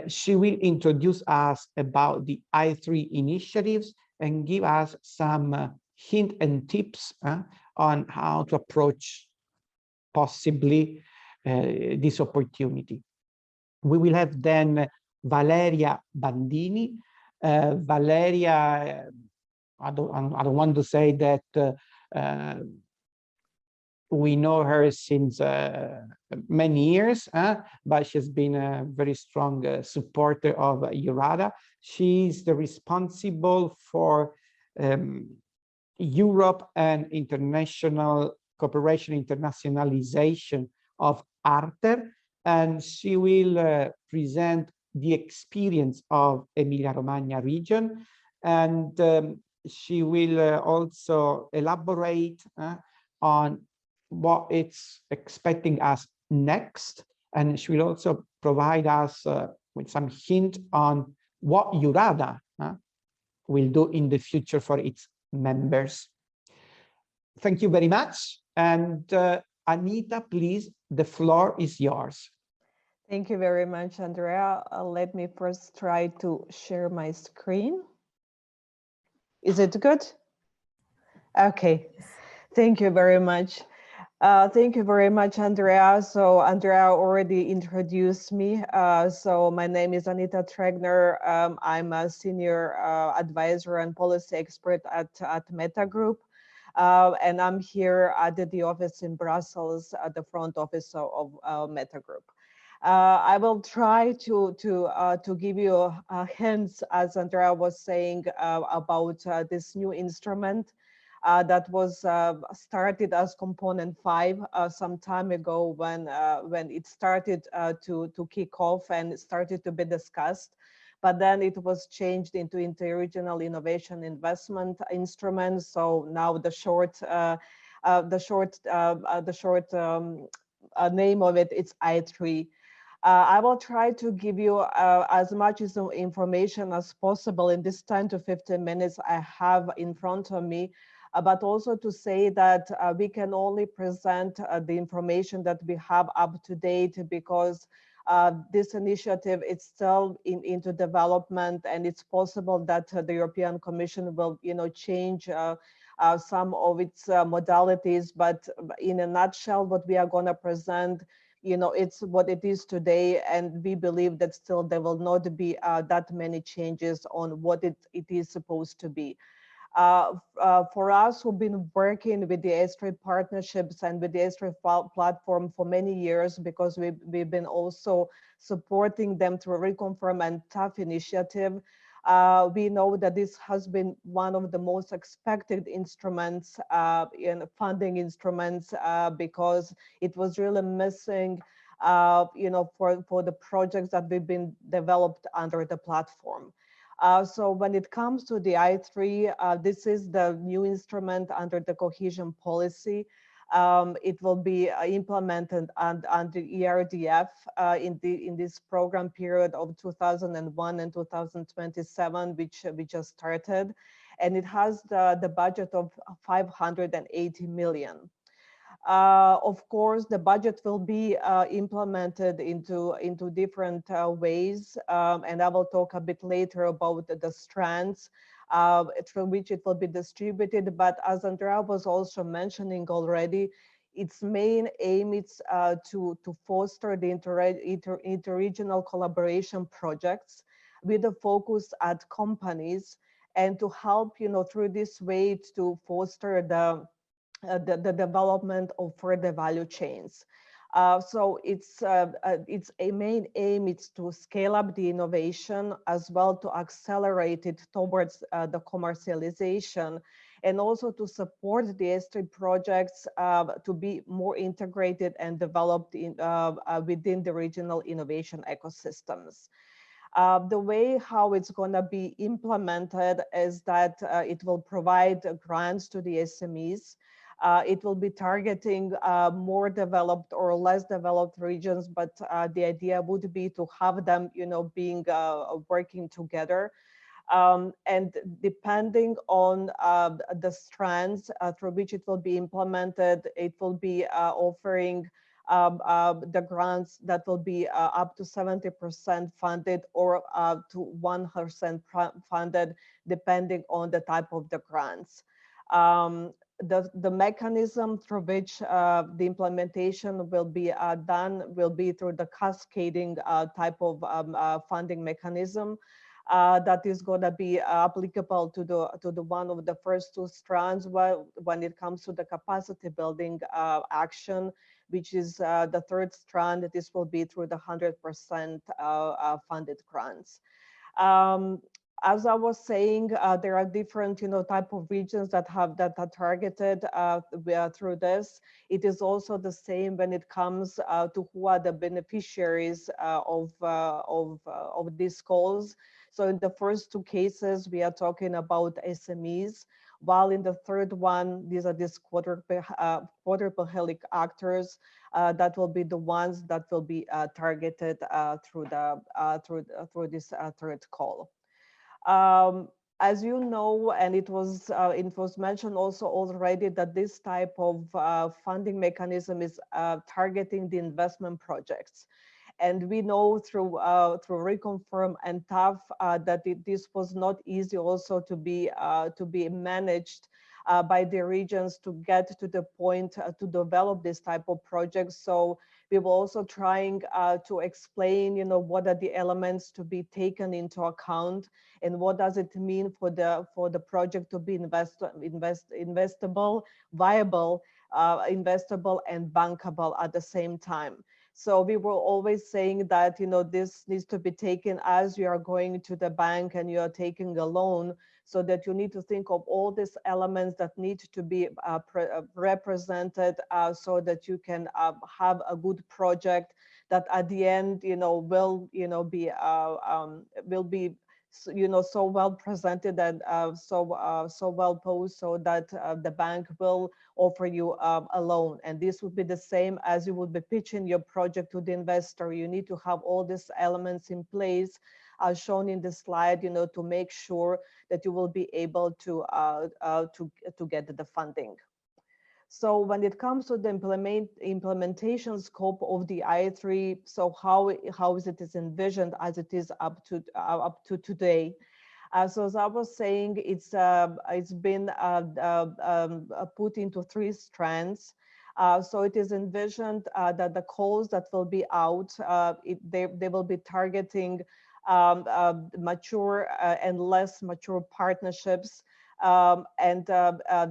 She will introduce us about the I3 initiatives and give us some hint and tips on how to approach possibly this opportunity. We will have then Valeria Bandini. Valeria, I don't want to say that we know her since many years, but she's been a very strong supporter of Eurada. She's the responsible for Europe and international cooperation, internationalization of Arter, and she will present the experience of Emilia-Romagna region, and she will also elaborate on what it's expecting us next, and she will also provide us with some hint on what Eurada will do in the future for its members. Thank you very much, and Anita, please, the floor is yours. Thank you very much, Andrea. Let me first try to share my screen. Is it good? Okay, thank you very much. Thank you very much, Andrea. So Andrea already introduced me. So my name is Anita Tregner. I'm a senior advisor and policy expert at Meta Group. And I'm here at the office in Brussels, at the front office of Meta Group. I will try to give you hints, as Andrea was saying, about this new instrument that was started as component 5 some time ago when it started to kick off and started to be discussed. But then it was changed into interregional innovation investment instrument. So now the short name of it is I3. I will try to give you as much information as possible in this 10 to 15 minutes I have in front of me, but also to say that we can only present the information that we have up to date, because this initiative is still into development, and it's possible that the European Commission will, change some of its modalities. But in a nutshell, what we are going to present, it's what it is today, and we believe that still there will not be that many changes on what it is supposed to be. For us who've been working with the S3 partnerships and with the S3 platform for many years, because we've been also supporting them through Reconfirm and TAF initiative, we know that this has been one of the most expected instruments, in funding instruments, because it was really missing, for the projects that we've been developed under the platform. So when it comes to the I3, this is the new instrument under the cohesion policy. It will be implemented under ERDF in this program period of 2001 and 2027, which we just started. And it has the budget of 580 million. Of course, the budget will be implemented into different ways, and I will talk a bit later about the strands through which it will be distributed. But as Andrea was also mentioning already, its main aim is to foster the interregional collaboration projects with a focus at companies, and to help, through this way to foster the development of further value chains. So its a main aim is to scale up the innovation, as well to accelerate it towards the commercialization, and also to support the S3 projects to be more integrated and developed within the regional innovation ecosystems. The way how it's going to be implemented is that it will provide grants to the SMEs. It will be targeting more developed or less developed regions, but the idea would be to have them, being working together. And depending on the strands through which it will be implemented, it will be offering the grants that will be up to 70% funded or to 100% funded, depending on the type of the grants. The mechanism through which the implementation will be done will be through the cascading type of funding mechanism. That is going to be applicable to the one of the first two strands when it comes to the capacity building action, which is the third strand. This will be through the 100% funded grants. As I was saying, there are different, type of regions that are targeted through this. It is also the same when it comes to who are the beneficiaries of these calls. So in the first two cases, we are talking about SMEs, while in the third one, these are these quadruple helix actors that will be the ones that will be targeted through this third call. As you know, and it was mentioned also already, that this type of funding mechanism is targeting the investment projects. And we know through Reconfirm and TAF that this was not easy also to be managed by the regions to get to the point to develop this type of projects. So we were also trying to explain, what are the elements to be taken into account, and what does it mean for the project to be investable, viable, investable, and bankable at the same time. So we were always saying that, this needs to be taken as you are going to the bank and you are taking a loan, so that you need to think of all these elements that need to be represented so that you can have a good project that at the end, will be so well presented and so well posed, so that the bank will offer you a loan. And this would be the same as you would be pitching your project to the investor. You need to have all these elements in place as shown in the slide, to make sure that you will be able to get the funding. So when it comes to the implementation scope of the I3, so how is it envisioned as it is up to today? So as I was saying, it's been put into three strands. So it is envisioned that the calls that will be out, they will be targeting mature and less mature partnerships. And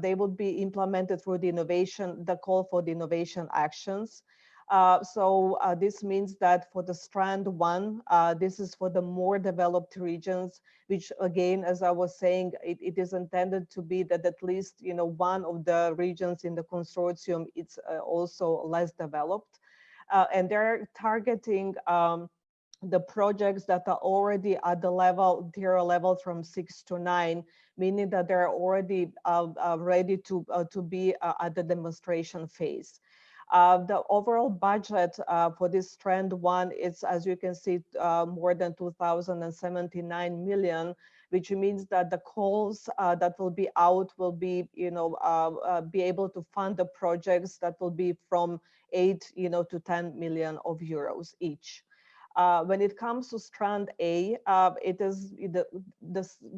they would be implemented through the call for the innovation actions. So this means that for the strand one, this is for the more developed regions, which again, as I was saying, it is intended to be that at least, one of the regions in the consortium is also less developed. And they're targeting the projects that are already at the tier level from 6 to 9, meaning that they're already ready to be at the demonstration phase. The overall budget for this strand one is, as you can see, more than 2,079 million. which means that the calls that will be out will be, be able to fund the projects that will be from 8, to 10 million of euros each. When it comes to strand A, it is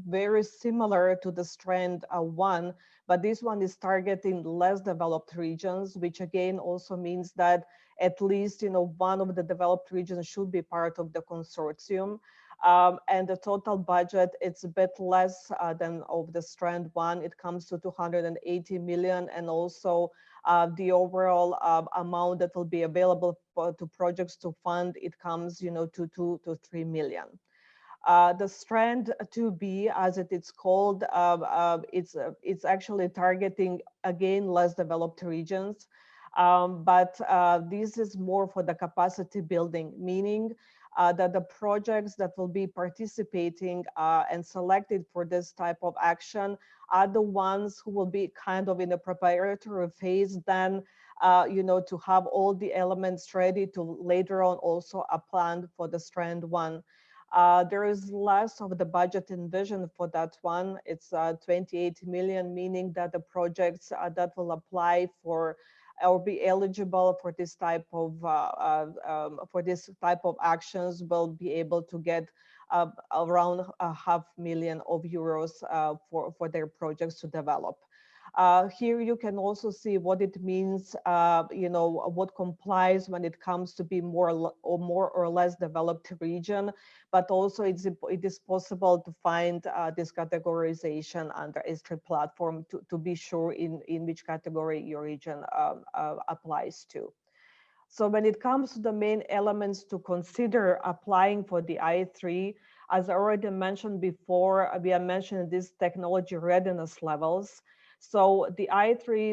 very similar to the strand 1, but this one is targeting less developed regions, which again also means that at least one of the developed regions should be part of the consortium. And the total budget, it's a bit less than of the strand 1. It comes to 280 million, and also the overall amount that will be available to projects to fund, it comes to 2 to 3 million. The strand 2B, as it is called, it's actually targeting, again, less developed regions. But this is more for the capacity building, meaning that the projects that will be participating and selected for this type of action are the ones who will be kind of in a preparatory phase, then to have all the elements ready to later on also a plan for the strand 1. There is less of the budget envisioned for that one. It's 28 million, meaning that the projects that will apply for or be eligible for this type of actions will be able to get around €500,000 for their projects to develop. Here you can also see what it means, what complies when it comes to be more or less developed region, but also it is possible to find this categorization under S3 platform to be sure in which category your region applies to. So when it comes to the main elements to consider applying for the I3, as I already mentioned before, we are mentioning these technology readiness levels. So the I3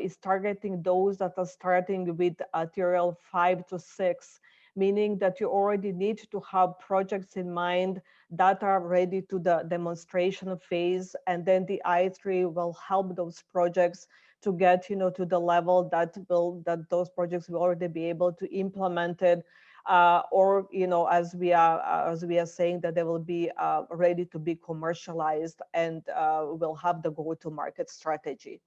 is targeting those that are starting with TRL 5 to 6, meaning that you already need to have projects in mind that are ready to the demonstration phase, and then the I3 will help those projects to get to the level that those projects will already be able to implement it, or as we are saying, that they will be ready to be commercialized and will have the go-to-market strategy.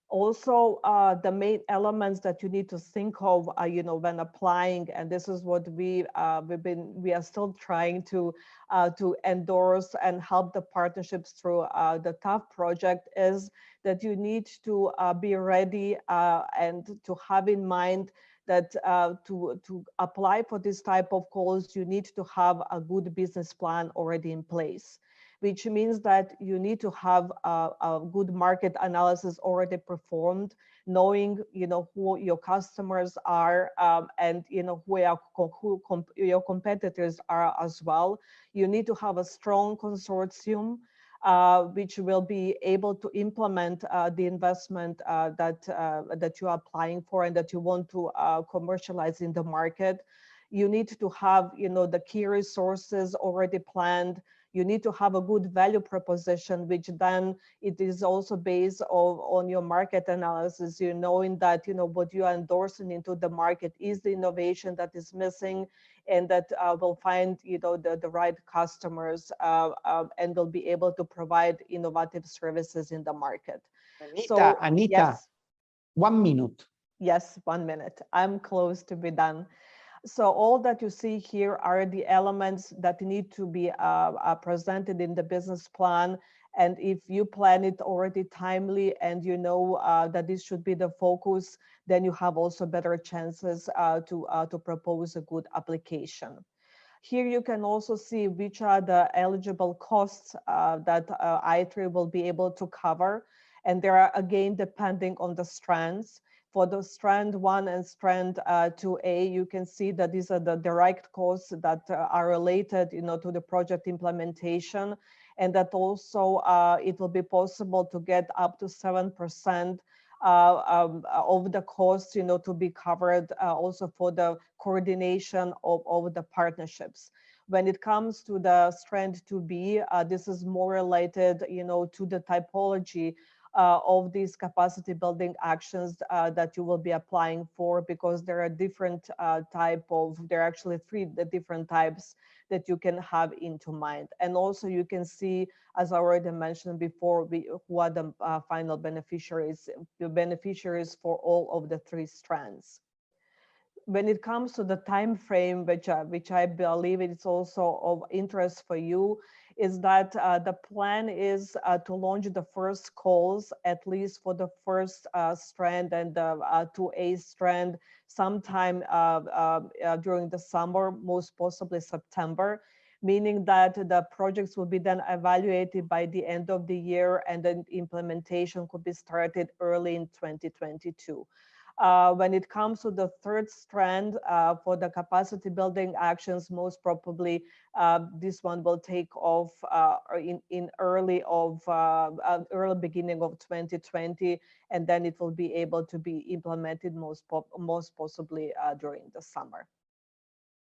Also, the main elements that you need to think of, when applying, and this is what we are still trying to endorse and help the partnerships through the TAF project, is that you need to be ready and to have in mind that to apply for this type of calls, you need to have a good business plan already in place, which means that you need to have a good market analysis already performed, knowing who your customers are and who your competitors are as well. You need to have a strong consortium which will be able to implement the investment that you are applying for and that you want to commercialize in the market. You need to have the key resources already planned. You need to have a good value proposition, which then it is also based on your market analysis, knowing that what you are endorsing into the market is the innovation that is missing, and that will find the right customers and will be able to provide innovative services in the market. Anita, yes, 1 minute. Yes, 1 minute. I'm close to be done. So all that you see here are the elements that need to be presented in the business plan. And if you plan it already timely and that this should be the focus, then you have also better chances to propose a good application. Here you can also see which are the eligible costs that I3 will be able to cover. And they are, again, depending on the strands. For the strand 1 and strand 2A, you can see that these are the direct costs that are related to the project implementation, and that also it will be possible to get up to 7% of the costs to be covered also for the coordination of the partnerships. When it comes to the strand 2B, this is more related to the typology of these capacity building actions that you will be applying for, because there are different there are actually three different types that you can have into mind. And also you can see, as I already mentioned before, who are the final beneficiaries, the beneficiaries for all of the three strands. When it comes to the time frame, which I believe it's also of interest for you, is that the plan is to launch the first calls, at least for the first strand and the 2A strand, sometime during the summer, most possibly September, meaning that the projects will be then evaluated by the end of the year, and then implementation could be started early in 2022. When it comes to the third strand for the capacity building actions, most probably this one will take off in early beginning of 2020, and then it will be able to be implemented most possibly during the summer.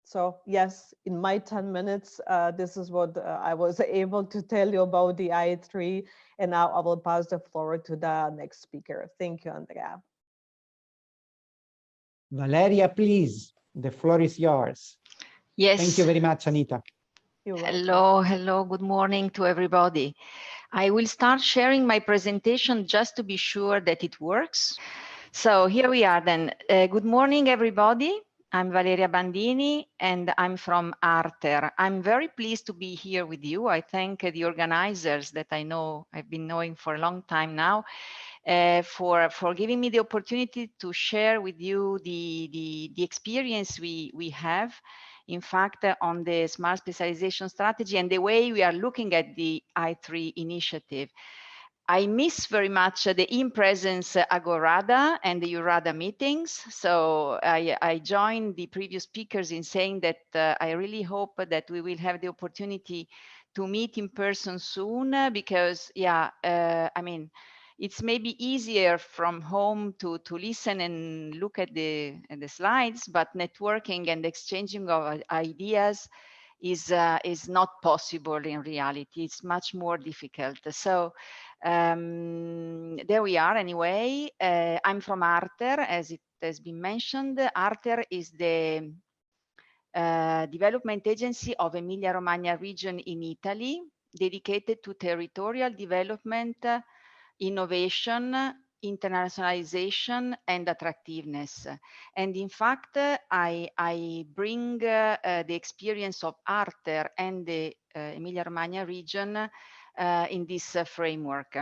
So yes, in my 10 minutes, this is what I was able to tell you about the I3, and now I will pass the floor to the next speaker. Thank you, Andrea. Valeria, please, the floor is yours. Yes. Thank you very much, Anita. Hello, good morning to everybody. I will start sharing my presentation just to be sure that it works. So here we are then. Good morning, everybody. I'm Valeria Bandini, and I'm from Arter. I'm very pleased to be here with you. I thank the organizers that I've been knowing for a long time now, for giving me the opportunity to share with you the experience we have, in fact, on the smart specialization strategy and the way we are looking at the I3 initiative. I miss very much the in-presence Agorada and the Eurada meetings. So I joined the previous speakers in saying that I really hope that we will have the opportunity to meet in person soon, because, yeah, I mean, it's maybe easier from home to listen and look at the slides, but networking and exchanging of ideas is not possible in reality. It's much more difficult. So there we are anyway. I'm from Arter, as it has been mentioned. Arter is the development agency of Emilia-Romagna region in Italy, dedicated to territorial development, innovation, internationalization, and attractiveness. And in fact, I bring the experience of Arter and the Emilia-Romagna region in this framework.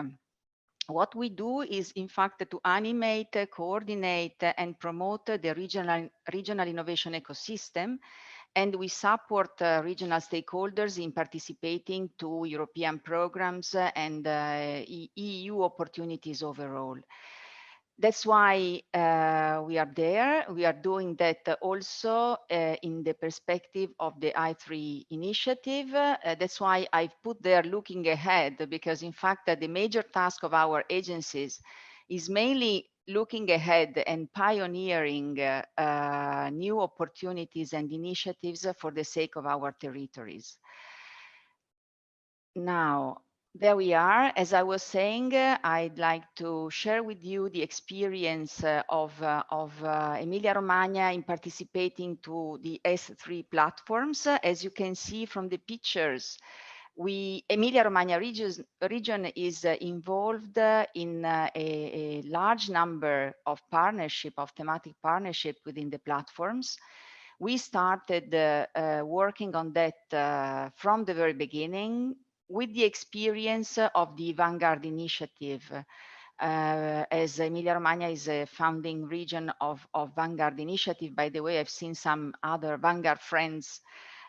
What we do is, in fact, to animate, coordinate, and promote the regional innovation ecosystem, and we support regional stakeholders in participating to European programs and EU opportunities overall. That's why we are there. We are doing that also in the perspective of the I3 initiative. That's why I've put there looking ahead, because in fact the major task of our agencies is mainly looking ahead and pioneering new opportunities and initiatives for the sake of our territories. Now, there we are. As I was saying, I'd like to share with you the experience of Emilia-Romagna in participating to the S3 platforms. As you can see from the pictures, Emilia-Romagna region is involved in a large number of thematic partnership within the platforms. We started working on that from the very beginning, with the experience of the Vanguard initiative. As Emilia-Romagna is a founding region of Vanguard initiative. By the way, I've seen some other Vanguard friends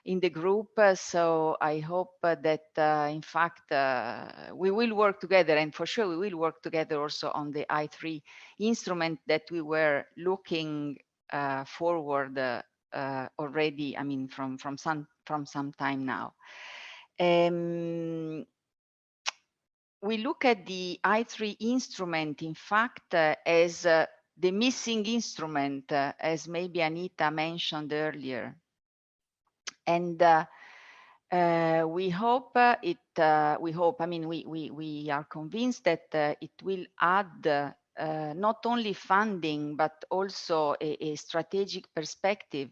in the group, so I hope that in fact we will work together, and for sure we will work together also on the I3 instrument that we were looking forward already, I mean, from some time now. We look at the I3 instrument, in fact, as the missing instrument, as maybe Anita mentioned earlier. And We hope I mean, we are convinced that it will add not only funding, but also a strategic perspective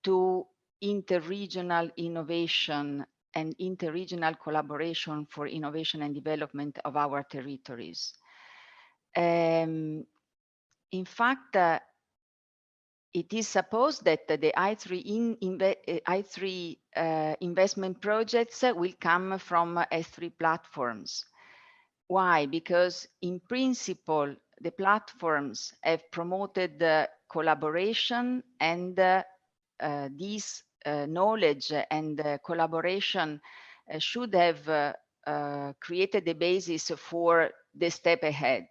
to interregional innovation and interregional collaboration for innovation and development of our territories. In fact, it is supposed that the I3 investment projects will come from S3 platforms. Why? Because in principle, the platforms have promoted collaboration, and this knowledge and collaboration should have created the basis for the step ahead.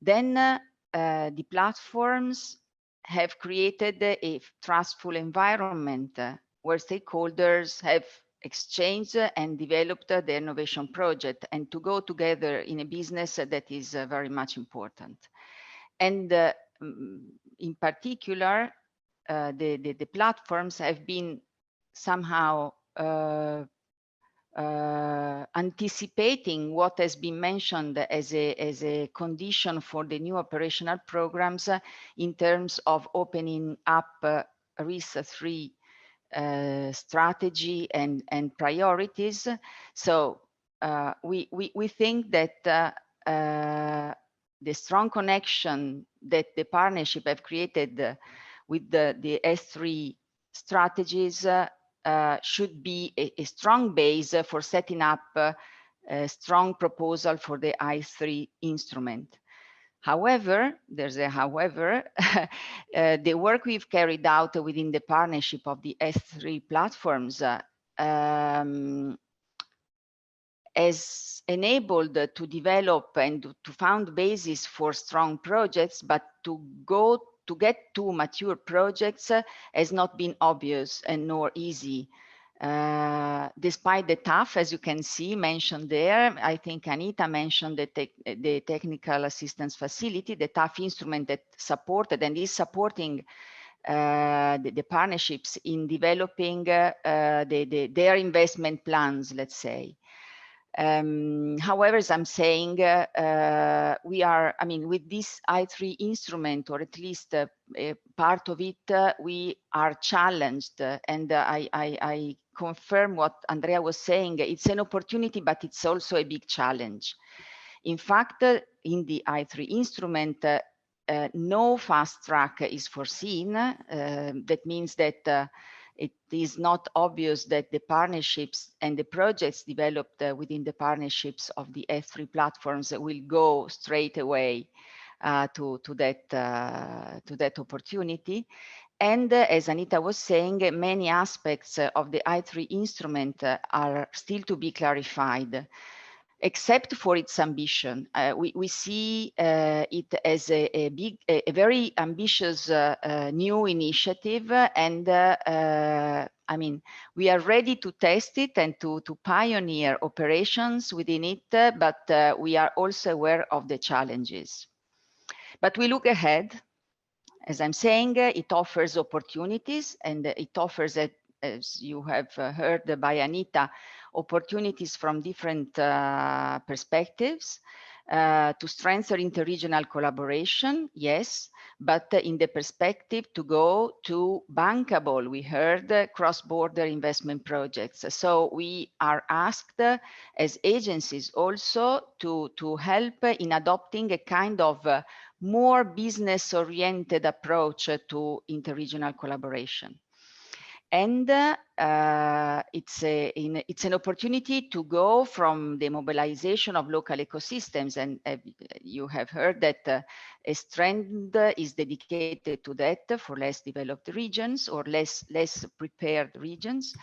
Then the platforms have created a trustful environment where stakeholders have exchanged and developed the innovation project, and to go together in a business that is very much important. And in particular, the platforms have been somehow anticipating what has been mentioned as a condition for the new operational programs in terms of opening up RIS3 strategy and priorities. So we think that the strong connection that the partnership have created with the S3 strategies should be a strong base for setting up a strong proposal for the I3 instrument. However, there's a however, the work we've carried out within the partnership of the S3 platforms has enabled to develop and to found basis for strong projects, but to get to mature projects has not been obvious and nor easy. Despite the TAF, as you can see, mentioned there, I think Anita mentioned the technical assistance facility, the TAF instrument that supported and is supporting the partnerships in developing their investment plans, let's say. However, as I'm saying, we are, I mean, with this I3 instrument, or at least a part of it, we are challenged. And I confirm what Andrea was saying. It's an opportunity, but it's also a big challenge. In fact, in the I3 instrument, no fast track is foreseen. That means that it is not obvious that the partnerships and the projects developed within the partnerships of the S3 platforms will go straight away to that opportunity. And as Anita was saying, many aspects of the I3 instrument are still to be clarified, except for its ambition. We see it as a very ambitious new initiative, and I mean, we are ready to test it and to pioneer operations within it, but we are also aware of the challenges. But we look ahead. As I'm saying, it offers opportunities, and it offers, as you have heard by Anita, opportunities from different perspectives to strengthen interregional collaboration, yes, but in the perspective to go to bankable, we heard, cross-border investment projects. So we are asked as agencies also to help in adopting a kind of more business-oriented approach to interregional collaboration. And it's an opportunity to go from the mobilization of local ecosystems, and you have heard that a trend is dedicated to that for less developed regions or less prepared regions.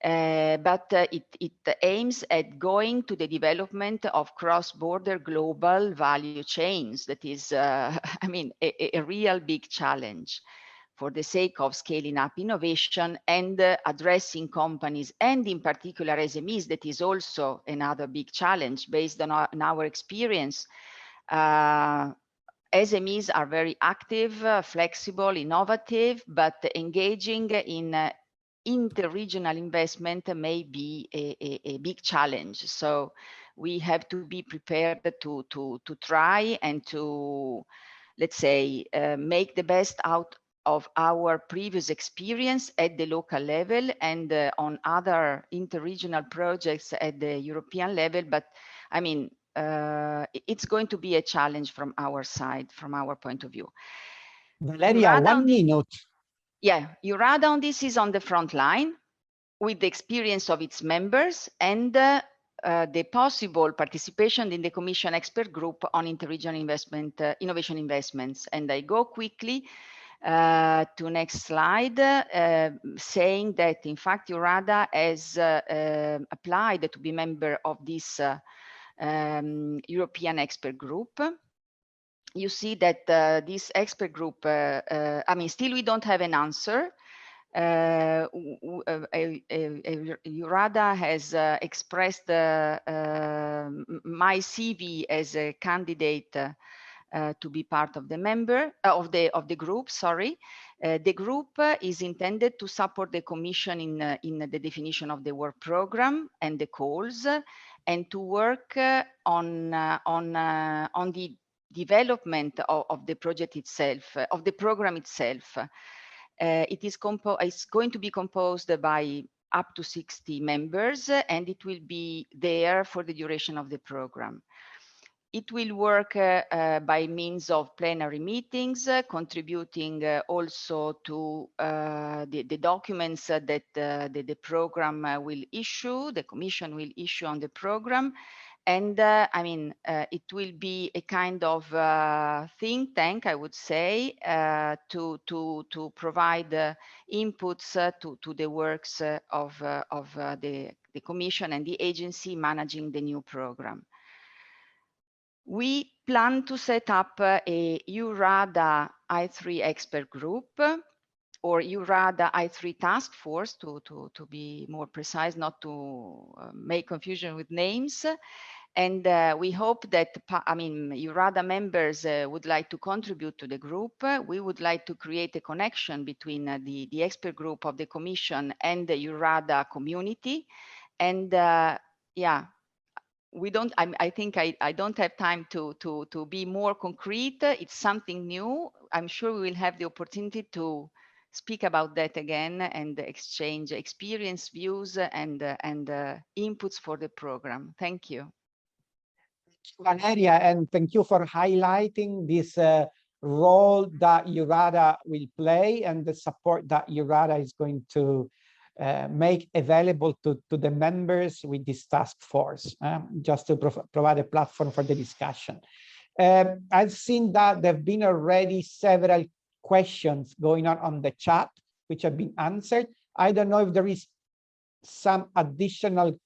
But it aims at going to the development of cross-border global value chains. That is, I mean, a real big challenge for the sake of scaling up innovation and addressing companies, and in particular SMEs. That is also another big challenge based on our experience. SMEs are very active, flexible, innovative, but engaging in inter-regional investment may be a big challenge. So we have to be prepared to try and to, let's say, make the best out of our previous experience at the local level and on other inter-regional projects at the European level. But I mean, it's going to be a challenge from our side, from our point of view. Valeria, Eurada 1 minute. Yeah, Eurada on this is on the front line with the experience of its members and the possible participation in the Commission expert group on interregional investment, innovation investments. And I go quickly to next slide, saying that in fact Eurada has applied to be member of this European expert group. You see that this expert group, I mean, still we don't have an answer. Eurada has expressed my CV as a candidate to be part of the member of the group. Sorry, the group is intended to support the Commission in the definition of the work program and the goals, and to work on the development of the project itself, of the program itself. It is going to be composed by up to 60 members, and it will be there for the duration of the program. It will work by means of plenary meetings, contributing also to the documents that the program will issue, the Commission will issue on the program. And I mean, it will be a kind of think tank, I would say, to provide inputs to the works of the Commission and the agency managing the new program. We plan to set up a Eurada I3 expert group, or Eurada I3 task force, to be more precise, not to make confusion with names. And we hope that, I mean, Eurada members would like to contribute to the group. We would like to create a connection between the expert group of the Commission and the Eurada community. And yeah, we don't, I think I don't have time to be more concrete. It's something new. I'm sure we will have the opportunity to speak about that again and exchange experience, views, and inputs for the program. Thank you. Valeria, and thank you for highlighting this role that Eurada will play and the support that Eurada is going to make available to the members with this task force, just to provide a platform for the discussion. I've seen that there have been already several questions going on the chat, which have been answered. I don't know if there is some additional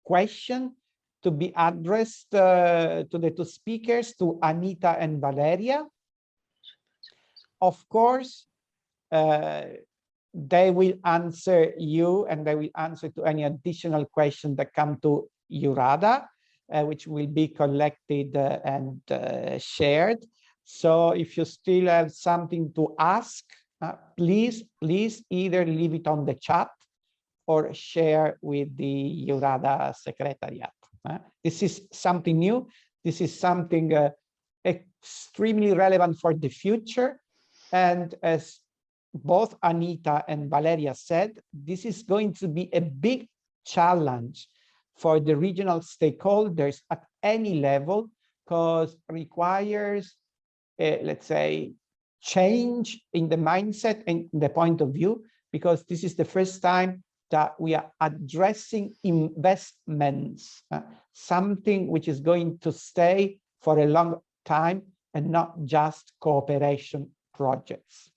question to be addressed to the two speakers, to Anita and Valeria. Of course, they will answer you, and they will answer to any additional questions that come to Eurada, which will be collected and shared. So if you still have something to ask, please either leave it on the chat or share with the Eurada Secretariat. This is something new. This is something extremely relevant for the future. And as both Anita and Valeria said, this is going to be a big challenge for the regional stakeholders at any level, because requires, let's say, change in the mindset and the point of view, because this is the first time that we are addressing investments, something which is going to stay for a long time and not just cooperation projects.